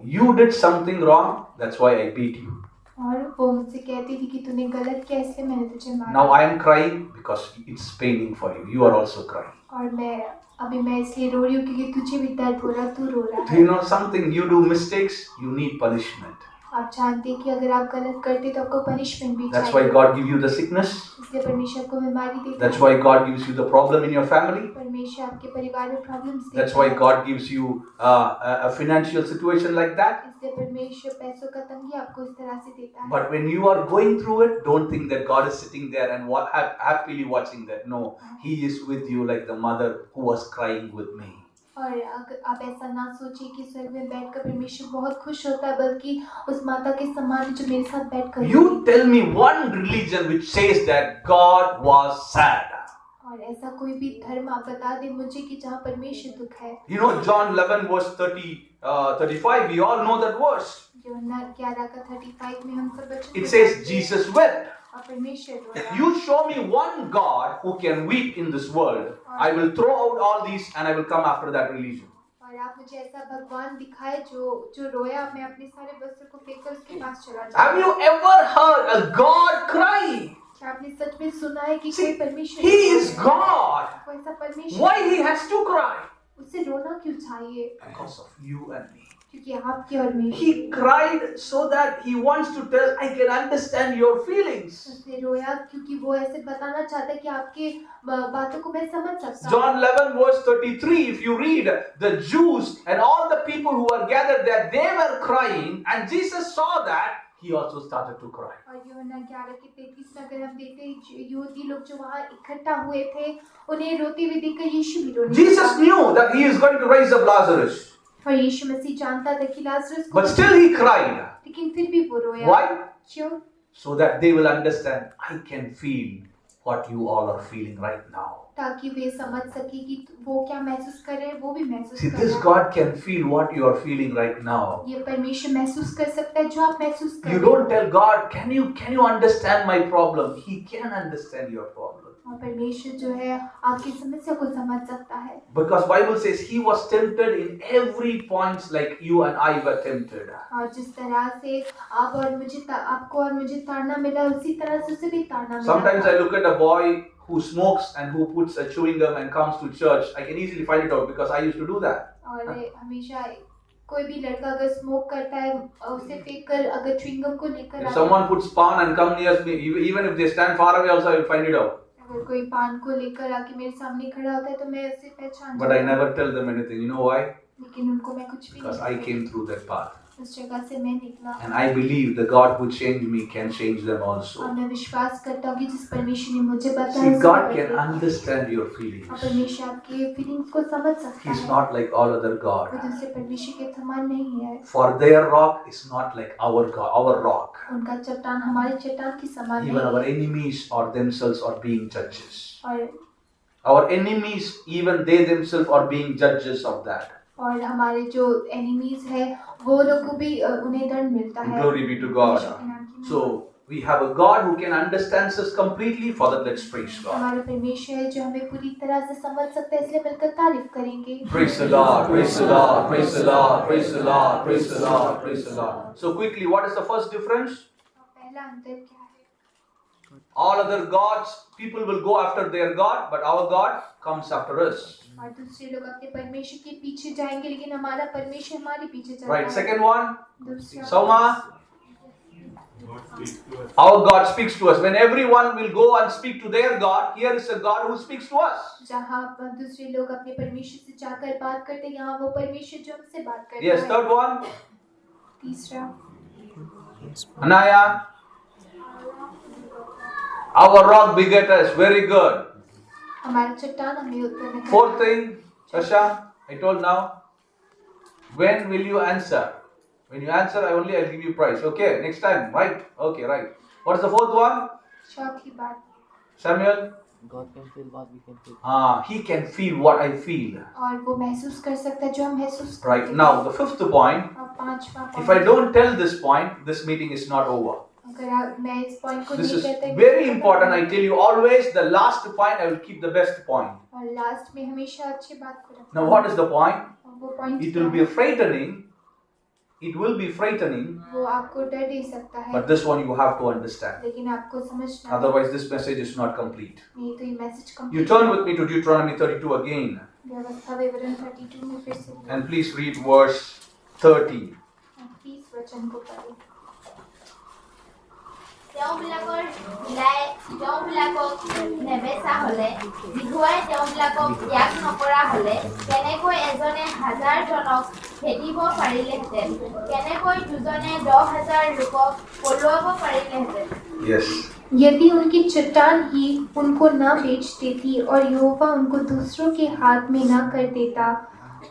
you did something wrong, that's why I beat you. और वो मुझसे कहती थी कि तूने गलत किया इसलिए मैंने तुझे मारा। Now I am crying because it's paining for you. You are also crying. और मैं इसलिए रो रही हूँ क्योंकि तुझे भी दर्द हो रहा, तू रो रहा Do है। you know something? You do mistakes, you need punishment. आप जानते हैं कि अगर आप गलत करते तो आपको पनिशमेंट भी That's why चाहिए। God gives you the sickness. इसलिए परमेश्वर को बीमारी देता That's है। why God gives you the problem in your family. परमेश्वर आपके परिवार में प्रॉब्लम्स देता That's why है। God gives you a financial situation like that. इसलिए परमेश्वर पैसों का तंगी आपको इस तरह से देता है। But when you are going through it, don't think that God is sitting there and happily watching that. No, He is with you like the mother who was crying with me. और अगर आप ऐसा ना सोचिए कि स्वर्ग में बैठकर परमेश्वर बहुत खुश होता है, बल्कि उस माता के समान जो मेरे साथ बैठकर You tell me one religion which says that God was sad. और ऐसा कोई भी धर्म आप बता दें मुझे कि जहाँ परमेश्वर दुख है। You know John 11 verse 35, we all know that verse. यूहन्ना 11 का 35 में हम सब बच्चों It says Jesus wept. और परमेश्वर रोया। You show me one God who can weep in this world. I will throw out all these and I will come after that religion. और आप मुझे ऐसा भगवान दिखाए जो रोया, मैं अपने सारे वस्त्र को फेंककर उसके पास चला Have जाऊँ। you ever heard a God cry? क्या आपने सच में सुना है कि See, कोई परमेश्वर He is God. कोई ऐसा परमेश्वर Why He has to cry? उसे रोना क्यों चाहिए? Because of you and me. क्योंकि आपकी और मेरी। He cried so that he wants to tell, I can understand your feelings. उसने रोया क्योंकि वो ऐसे बताना चाहता है कि आपकी बातों को मैं समझ सकता हूँ। John 11 verse 33, if you read, the Jews and all the people who were gathered there, they were crying, and Jesus saw that, he also started to cry. और यूहन्ना 11:33 में अगर हम देखते हैं यहूदी लोग जो वहाँ इकट्ठा हुए थे, उन्हें रोते हुए देखकर यीशु भी रोने लगा। Jesus knew that he is going to raise up Lazarus, और यीशु मसीह जानता था कि लाजरस को, but still he cried. लेकिन फिर भी वो रोया। Why? क्यों? So that they will understand, I can feel what you all are feeling right now. ताकि वे समझ सके कि वो क्या महसूस कर रहे हैं, वो भी महसूस See, कर this रहा है। God can feel what you are feeling right now. ये परमेश्वर महसूस कर सकता है जो आप महसूस कर You रहे don't tell God, can you understand my problem? He can understand your problem. और परमेश्वर जो है आपकी समस्या को समझ सकता है। Because Bible says he was tempted in every point like you and I were tempted. और जिस तरह से आपको और मुझे ताड़ना मिला, उसी तरह से उसे भी ताड़ना मिला। Sometimes I look at a boy who smokes and who puts a chewing gum and comes to church. I can easily find it out because I used to do that. और हमेशा कोई भी लड़का अगर स्मोक करता है, उसे फेंक कर अगर च्युइंग गम को लेकर If आता someone puts pan and come near me, even if they stand far away also I will find it out. अगर कोई पान को लेकर आके मेरे सामने खड़ा होता है तो मैं उसे पहचान But I जाती हूँ। never tell them anything. You know why? लेकिन उनको मैं कुछ भी Because नहीं I came through that path. उस जगह से मैं निकला। And I believe the God who changed me can change them also. और मैं विश्वास करता हूँ कि जिस परमेश्वर ने मुझे बताया, See, उसी God तरह can से- understand your और feelings. परमेश्वर आपके फीलिंग्स को समझ सकता He's है। not like all other वो God. दूसरे परमेश्वर के समान नहीं है। For their rock is not like our God, our rock. उनका चट्टान हमारे चट्टान की समान Even our नहीं है। enemies or themselves are being judges. और Our enemies, even they themselves are being judges of that. और हमारे जो एनिमीज है वो लोग को भी उन्हें दंड मिलता है। Glory be to God. परमेश्वर के नाम की So we have a God who can understand us completely. For that, let's praise God. हमारा परमेश्वर है जो हमें पूरी तरह से समझ सकता है, इसलिए मिलकर तारीफ करेंगे। Praise the Lord, praise the Lord, praise the Lord, praise the Lord, praise the Lord, praise the Lord. So quickly, what is the first difference? पहला अंतर क्या है? All other gods, people will go after their God, but our God comes after us. और दूसरे लोग अपने परमेश्वर के पीछे जाएंगे, लेकिन हमारा परमेश्वर हमारे पीछे चलता Right, है। second one, दूसरा Sauma. Our God speaks to us. When everyone will go and speak to their God, here is a God who speaks to us. जहाँ दूसरे लोग अपने परमेश्वर से जाकर बात करते हैं, यहाँ वो परमेश्वर जो हमसे बात करता Yes, है। third one, तीसरा, Anaya. Our rock beget us. Very good. हमारा चट्टान हमें उत्पन्न करता है। Fourth thing, Sasha, I told now. When will you answer? When you answer, I'll give you prize. Okay, next time, right? Okay, right. What's the fourth one? चौथी बात, Samuel? God can feel what we can feel. He can feel what I feel. और वो महसूस कर सकता है जो हम महसूस करते Right, हैं। now the fifth point. और पांचवा If I point, don't tell this point, this meeting is not over. अगर मैं इस पॉइंट को This नहीं is कहता, very important. I tell you always, the last point, I will keep the best point. और last में हमेशा अच्छी बात को रखना। Now what is the point? और वो point It will be frightening. It will be frightening. वो आपको डर दे सकता है, But this one you have to understand. लेकिन आपको समझना है। Otherwise, this message is not complete. नहीं तो ये message You complete. turn with me to Deuteronomy 32 again. व्यवस्था विवरण 32 में फिर से And please read verse 30. 30 वचन को पढ़ो। তেওঁবিলাকক নেবেচা হলে, বিধুৱাই তেওঁবিলাকক ত্যাগ নকৰা হলে, কেনেকৈ এজনে 1000 জনক খেদিব পাৰিলেহেঁতেন, কেনেকৈ দুজনে 10,000 লোকক পলুৱাব পাৰিলেহেঁতেন। Yes. यदि उनकी चट्टान ही उनको न बेच देती और यहोवा उनको दूसरों के हाथ में न कर देता,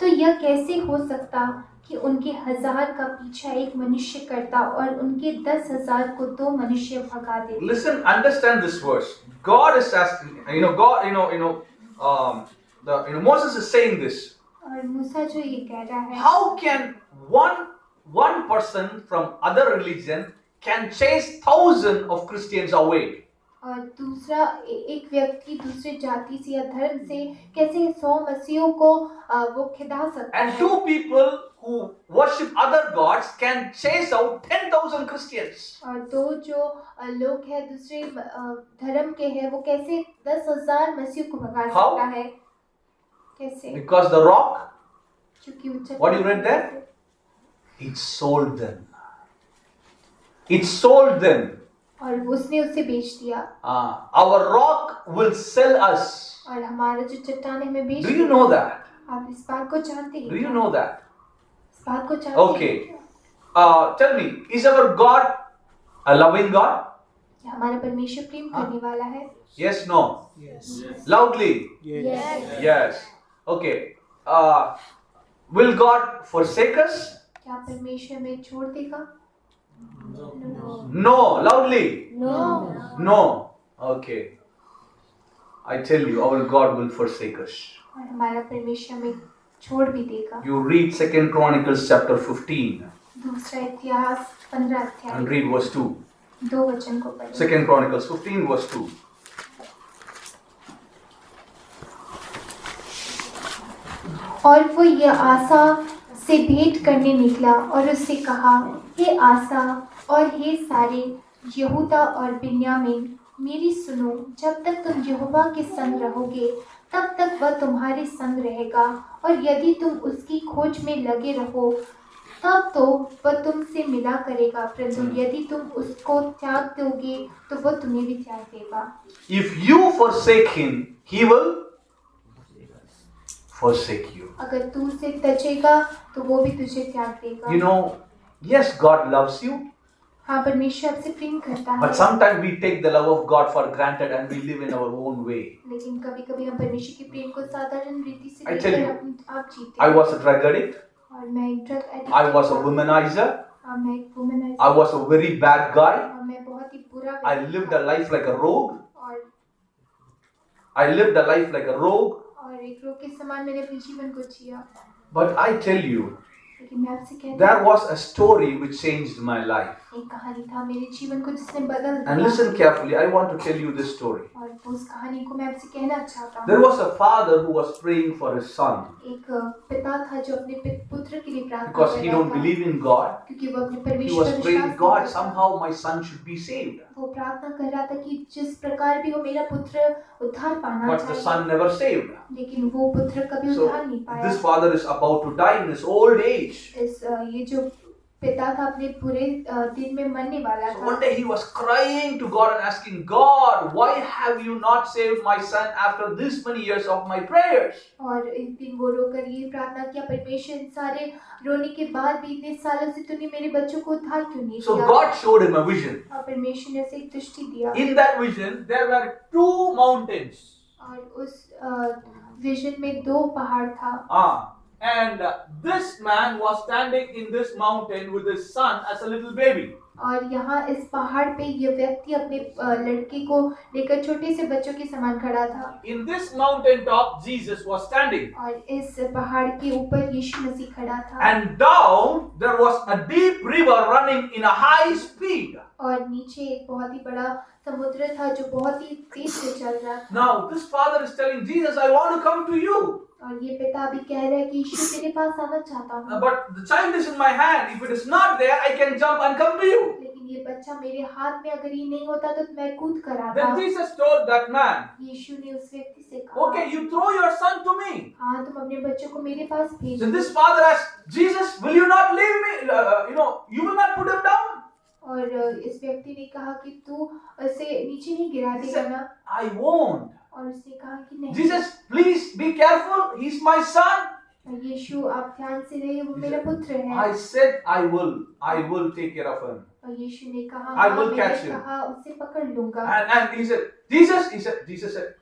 तो यह कैसे हो सकता कि उनके 1000 का पीछा एक मनुष्य करता और उनके 10,000 को 2 मनुष्य भगा देते। Listen, understand this verse. God is asking, Moses is saying this. और मूसा जो ये कह रहा है, How can one person from other religion can chase thousands of Christians away? और दूसरा एक व्यक्ति दूसरे जाति से या धर्म से कैसे 100 मसीहों को वो खिदा सकता And है, 2 people who worship other gods can chase out 10,000 Christians. और 2 जो लोग हैं दूसरे धर्म के हैं वो कैसे 10,000 मसीहों को भगा How? सकता है। कैसे? Because the rock, क्योंकि वो What you read there? it sold them. It sold them. और उसने उसे बेच दिया Our rock will sell us. और हमारा जो चट्टान है हमें बेच Do you दिया। know that? आप इस बात को जानते हैं Do you क्या? know that? इस बात को जानते हैं Okay. क्या? Tell me, is our God a loving God? क्या हमारा परमेश्वर प्रेम करने वाला है? Yes, no? Yes. Loudly. Yes. Yes. Okay. Will God forsake us? क्या परमेश्वर हमें छोड़ देगा? No. Loudly. No. No. Okay. I tell you, our God will forsake us. और हमारा परमेश्वर हमें छोड़ भी देगा। You read 2 Chronicles chapter 15 दूसरा इतिहास 15 अध्याय and read verse 2. 2 वचन को पढ़ें। 2 Chronicles 15 verse 2. और वो यह आसा से भेंट करने निकला और उससे कहा, हे आसा और हे सारे यहूदा और बिन्यामीन, मेरी सुनो, जब तक तुम यहोवा के संग रहोगे तब तक वह तुम्हारे संग रहेगा, और यदि तुम उसकी खोज में लगे रहो तब तो वह तुमसे मिला करेगा, परंतु यदि तुम उसको त्याग दोगे तो वह तुम्हें भी त्याग देगा। If you forsake him, he will forsake you. अगर तू उसे तजेगा तो वो भी तुझे त्याग देगा। You know, yes, God loves you, हाँ, परमेश्वर आपसे प्रेम करता है, but sometimes we take the love of God for granted and we live in our own way. लेकिन कभी-कभी हम परमेश्वर के प्रेम को साधारण रीति से I tell लेकर you, आप जीते I हैं। was a drug addict, और मैं एक drug addict I was a womanizer, और मैं एक womaniser, I was a very bad guy, और मैं बहुत ही बुरा I व्यक्ति lived था। a life like a rogue, और एक रोग के समान मैंने अपने जीवन को जिया। but I tell you, लेकिन मैं आपसे कहती there हूँ, was a story which changed my life. एक कहानी था मेरे जीवन को जिसने बदल And दिया। listen carefully, I want to tell you this story. और उस कहानी को मैं आपसे कहना चाहता There हूँ। was a father who was praying for his son एक पिता था जो अपने पुत्र के लिए प्रार्थना because कर he रहा don't था, believe in God. क्योंकि वो अपने He परमेश्वर was पर praying, विश्वास God, नहीं करता। somehow my son should be saved. वो प्रार्थना कर रहा था कि जिस प्रकार भी हो मेरा पुत्र उद्धार पाना But the चाहिए, son never saved. लेकिन वो पुत्र कभी So उद्धार नहीं पाया। this father is about to die in his old age. ये जो पिता था अपने पूरे दिन में मरने वाला So था। one day he was crying to God and asking, God, why have you not saved my son after this many years of my prayers? और एक दिन वो रोकर ये प्रार्थना किया, परमेश्वर इन सारे रोने के बाद भी इतने सालों से तूने मेरे बच्चों को उद्धार क्यों नहीं So किया? God showed him a vision. और परमेश्वर ने उसे एक दृष्टि दिया, In that vision, there were two mountains. और उस विजन में दो पहाड़ था, And this man was standing in this mountain with his son as a little baby. और यहाँ इस पहाड़ पे ये व्यक्ति अपने लड़के को लेकर छोटे से बच्चों के समान खड़ा था। In this mountain top, Jesus was standing. और इस पहाड़ के ऊपर यीशु मसीह खड़ा था। And down, there was a deep river running in a high speed. और नीचे एक बहुत ही बड़ा समुद्र था जो बहुत ही तेज से चल रहा था। Now, this father is telling Jesus, I want to come to you. और ये पिता भी कह रहा है कि यीशु तेरे पास आना चाहता हूँ, But the child is in my hand. If it is not there, I can jump and come to you. लेकिन ये बच्चा मेरे हाथ में अगर ये नहीं होता तो मैं कूद कर आता। Then Jesus told that man, यीशु ने उस व्यक्ति से कहा, okay, you throw your son to me. हाँ, तुम अपने बच्चों को मेरे पास भेज Then दो। this father asked, Jesus, will you not leave me? You will not put him down? और इस व्यक्ति ने कहा कि तू उसे नीचे नहीं गिरा He देगा said, ना? I won't. और उसने कहा कि नहीं। Jesus, please be careful. He's my son. यीशु आप ध्यान से रहिए, वो मेरा पुत्र है। I said, I will take care of him. और यीशु ने कहा, I हाँ, will मैंने catch him. कहा उसे पकड़ लूंगा। And he said, Jesus said,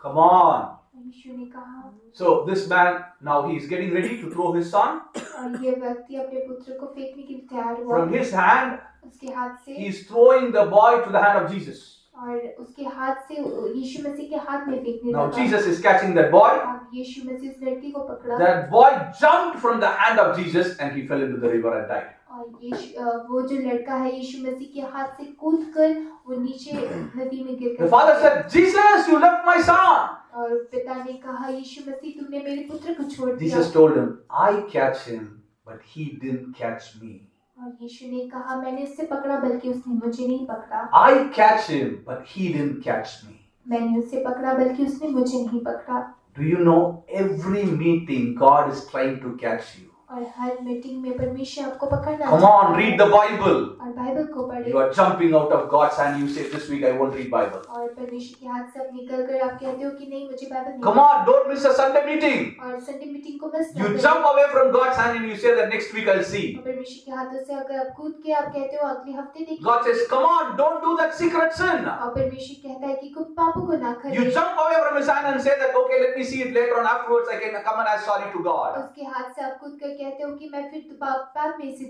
come on. यीशु ने कहा, So this man, now he is getting ready to throw his son. और ये व्यक्ति अपने पुत्र को फेंकने के लिए तैयार हुआ। From his hand, उसके हाथ से, he is throwing the boy to the hand of Jesus. और उसके हाथ से यीशु मसीह के हाथ में फेंकने Now लगा। Jesus is catching that boy. अब यीशु मसीह उस लड़की को पकड़ा, That boy jumped from the hand of Jesus and he fell into the river and died. और वो जो लड़का है यीशु मसीह के हाथ से कूदकर वो नीचे नदी में गिर The गया। father said, Jesus, you left my son. और पिता ने कहा, यीशु मसीह तुमने मेरे पुत्र को छोड़ दिया। Jesus told him, I catch him, but he didn't catch me. और यीशु ने कहा, मैंने उससे पकड़ा बल्कि उसने मुझे नहीं पकड़ा। I catch him, but he didn't catch me. मैंने उसे पकड़ा बल्कि उसने मुझे नहीं पकड़ा। Do you know every meeting God is trying to catch you? और हर मीटिंग में परमेश्वर आपको पकड़ना Come चाहता on, है। read the Bible. और बाइबल को पढ़े। You are jumping out of God's hand. You say, this week I won't read Bible. और परमेश्वर के हाथ से आप निकल कर आप कहते हो कि नहीं मुझे बाइबल नहीं। Come on, don't miss a Sunday meeting. और संडे मीटिंग को miss You jump away from God's hand and you say that next week I'll see. परमेश्वर के हाथों से अगर आप कूद के आप कहते हो अगले हफ्ते देखिए। God says, come on, don't do that secret sin. और परमेश्वर कहता है कि कुछ पापों को ना करें। You jump away from His hand and say that, okay, let me see it later on. Afterwards, I can come and ask sorry to God. उसके हाथ से आप कूद कर कहते हो कि मैं फिर बाद में इसे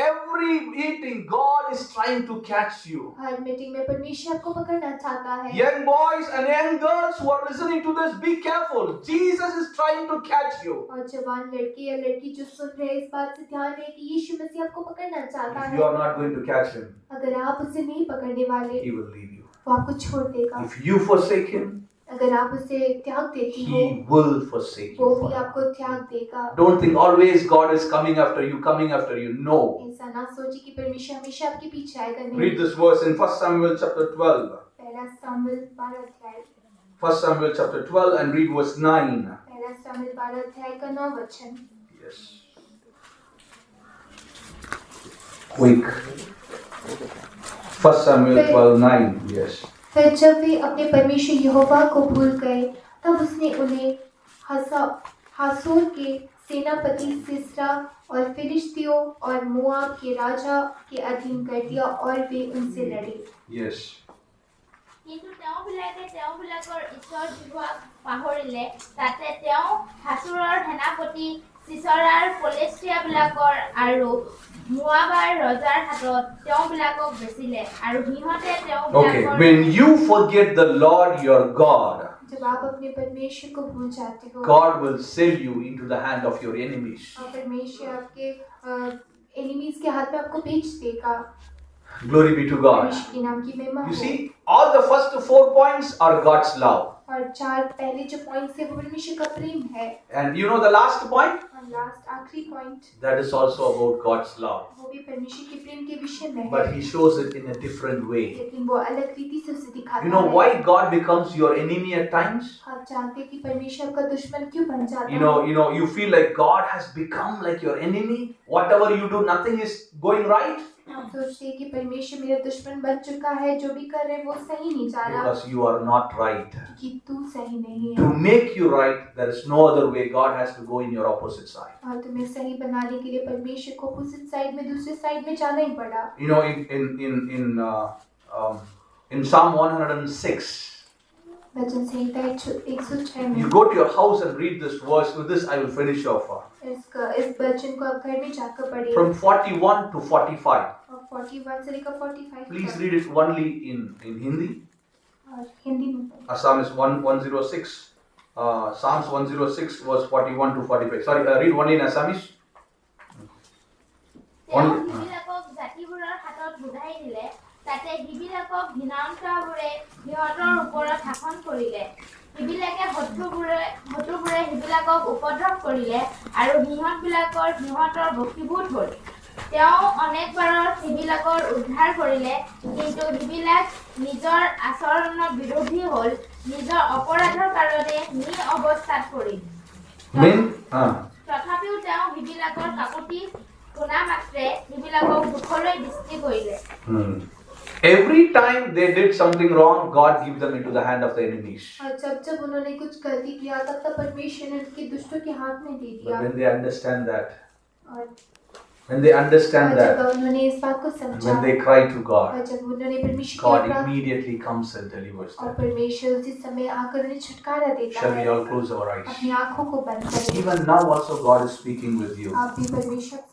Every meeting, God is trying to catch you. Her meeting में परमेश्वर आपको पकड़ना चाहता है। Young boys and young girls who are listening to this, be careful. Jesus is trying to catch you. और जवान लड़के या लड़की जो सुन रहे हैं इस बात से ध्यान रहे कि यीशु मसीह आपको पकड़ना चाहता If you are है। not going to catch Him, अगर आप उसे नहीं पकड़ने वाले He will leave you. वो आपको छोड़ देगा। If you forsake Him, अगर आप उसे त्याग देती हो He will forsake वो you भी forever. आपको त्याग देगा। Don't think always God is coming after you. No. ऐसा ना सोचिए कि परमेश्वर हमेशा आपके पीछे आएगा। नहीं। Read this verse in 1 Samuel chapter 12. पहला सामुएल 12 अध्याय। 1 Samuel chapter 12 and read verse 9. पहला सामुएल 12 अध्याय का 9 वचन। Yes. Quick. 1 Samuel 12:9. Yes. फिर जब वे अपने परमेश्वर यहोवा को भूल गए तब उसने उन्हें हासोर के सेनापति सिसरा और फिलिस्तियों और मोआब के राजा के अधीन कर दिया और वे उनसे लड़े। Yes. কিন্তু তেওঁবিলাকৰ ঈশ্বৰ জোৱাক পাহৰিলে তাতে তেওঁ হাছুৰৰ সেনাপতি চিছৰাৰ ফিলিষ্টিয়াবিলাকৰ আৰু মোৱাবাৰ ৰজাৰ হাতত তেওঁবিলাকক বেচিলে আৰু সিহঁতে Okay. তেওঁবিলাকৰ When you forget the Lord your God, जब आप अपने परमेश्वर को भूल जाते हो God will sell you into the hand of your enemies. और परमेश्वर आपके एनिमीज के हाथ में आपको बेच देगा। Glory be to God. परमेश्वर के नाम की महिमा You हो। see, all the first 4 points are God's love. और 4 पहले जो पॉइंट्स है वो परमेश्वर का प्रेम है। And you know the last point? और लास्ट आखिरी point That is also about God's love. वो भी परमेश्वर के प्रेम के विषय में है। But He shows it in a different way. लेकिन वो अलग रीति से उसे दिखाता You know है। why God becomes your enemy at times? आप जानते हैं कि परमेश्वर आपका दुश्मन क्यों बन जाता है? You feel like God has become like your enemy. Whatever you do, nothing is going right. आप सोचते हैं कि परमेश्वर मेरा दुश्मन बन चुका है, जो भी कर रहे हैं वो सही नहीं जा रहा Because you are not right. कि तू सही नहीं To है। make you right, there is no other way. God has to go in your opposite side. और तुम्हें सही बनाने के लिए परमेश्वर को अपोजिट साइड में दूसरे साइड में जाना ही पड़ा। In Psalm 106, वचन संहिता 106 में you go to your house and read this verse. With this, I will finish off. इस वचन को आप घर में जाकर पढ़िए। From 41 to 45. और 41 से लेकर 45 Please तक। read it only in Hindi. और हिंदी में पढ़िए। Psalm is 106. Psalms 106 verse 41 to 45. Sorry, read only in Assamese. তেওঁ যিবিলাকক জাতিবোৰৰ হাতত বুধাই দিলে তাতে যিবিলাকক ঘৃণান্তবোৰে সিহঁতৰ ওপৰত শাসন কৰিলে সিবিলাকে শত্ৰুবোৰে সিবিলাকক উপদ্ৰৱ কৰিলে আৰু সিহঁতৰ বশীভূত হ'ল। তেওঁ অনেকবাৰৰ সিবিলাকৰ উদ্ধাৰ কৰিলে কিন্তু সিবিলাক নিজৰ আচৰণৰ বিৰোধী হ'ল নিজৰ অপৰাধৰ কাৰণে অৱস্থাত পৰিল। তথাপিও তেওঁ সিবিলাকৰ কাকূতি শুনা মাত্ৰে সিবিলাকক দুখলৈ দৃষ্টি কৰিলে। Every time they did something wrong, God gave them into the hand of the enemies. और जब उन्होंने कुछ गलती किया तब परमेश्वर ने उनके दुष्टों के हाथ में दे दिया। But when they understand that, और that, जब उन्होंने इस बात को समझा when they cry to God, और जब उन्होंने परमेश्वर God की प्रार्थना immediately comes and delivers और them. परमेश्वर उसी समय आकर उन्हें छुटकारा देता Shall we है। all close our eyes? अपनी आँखों को बंद करें। Even now also God is speaking with you. आप भी परमेश्वर से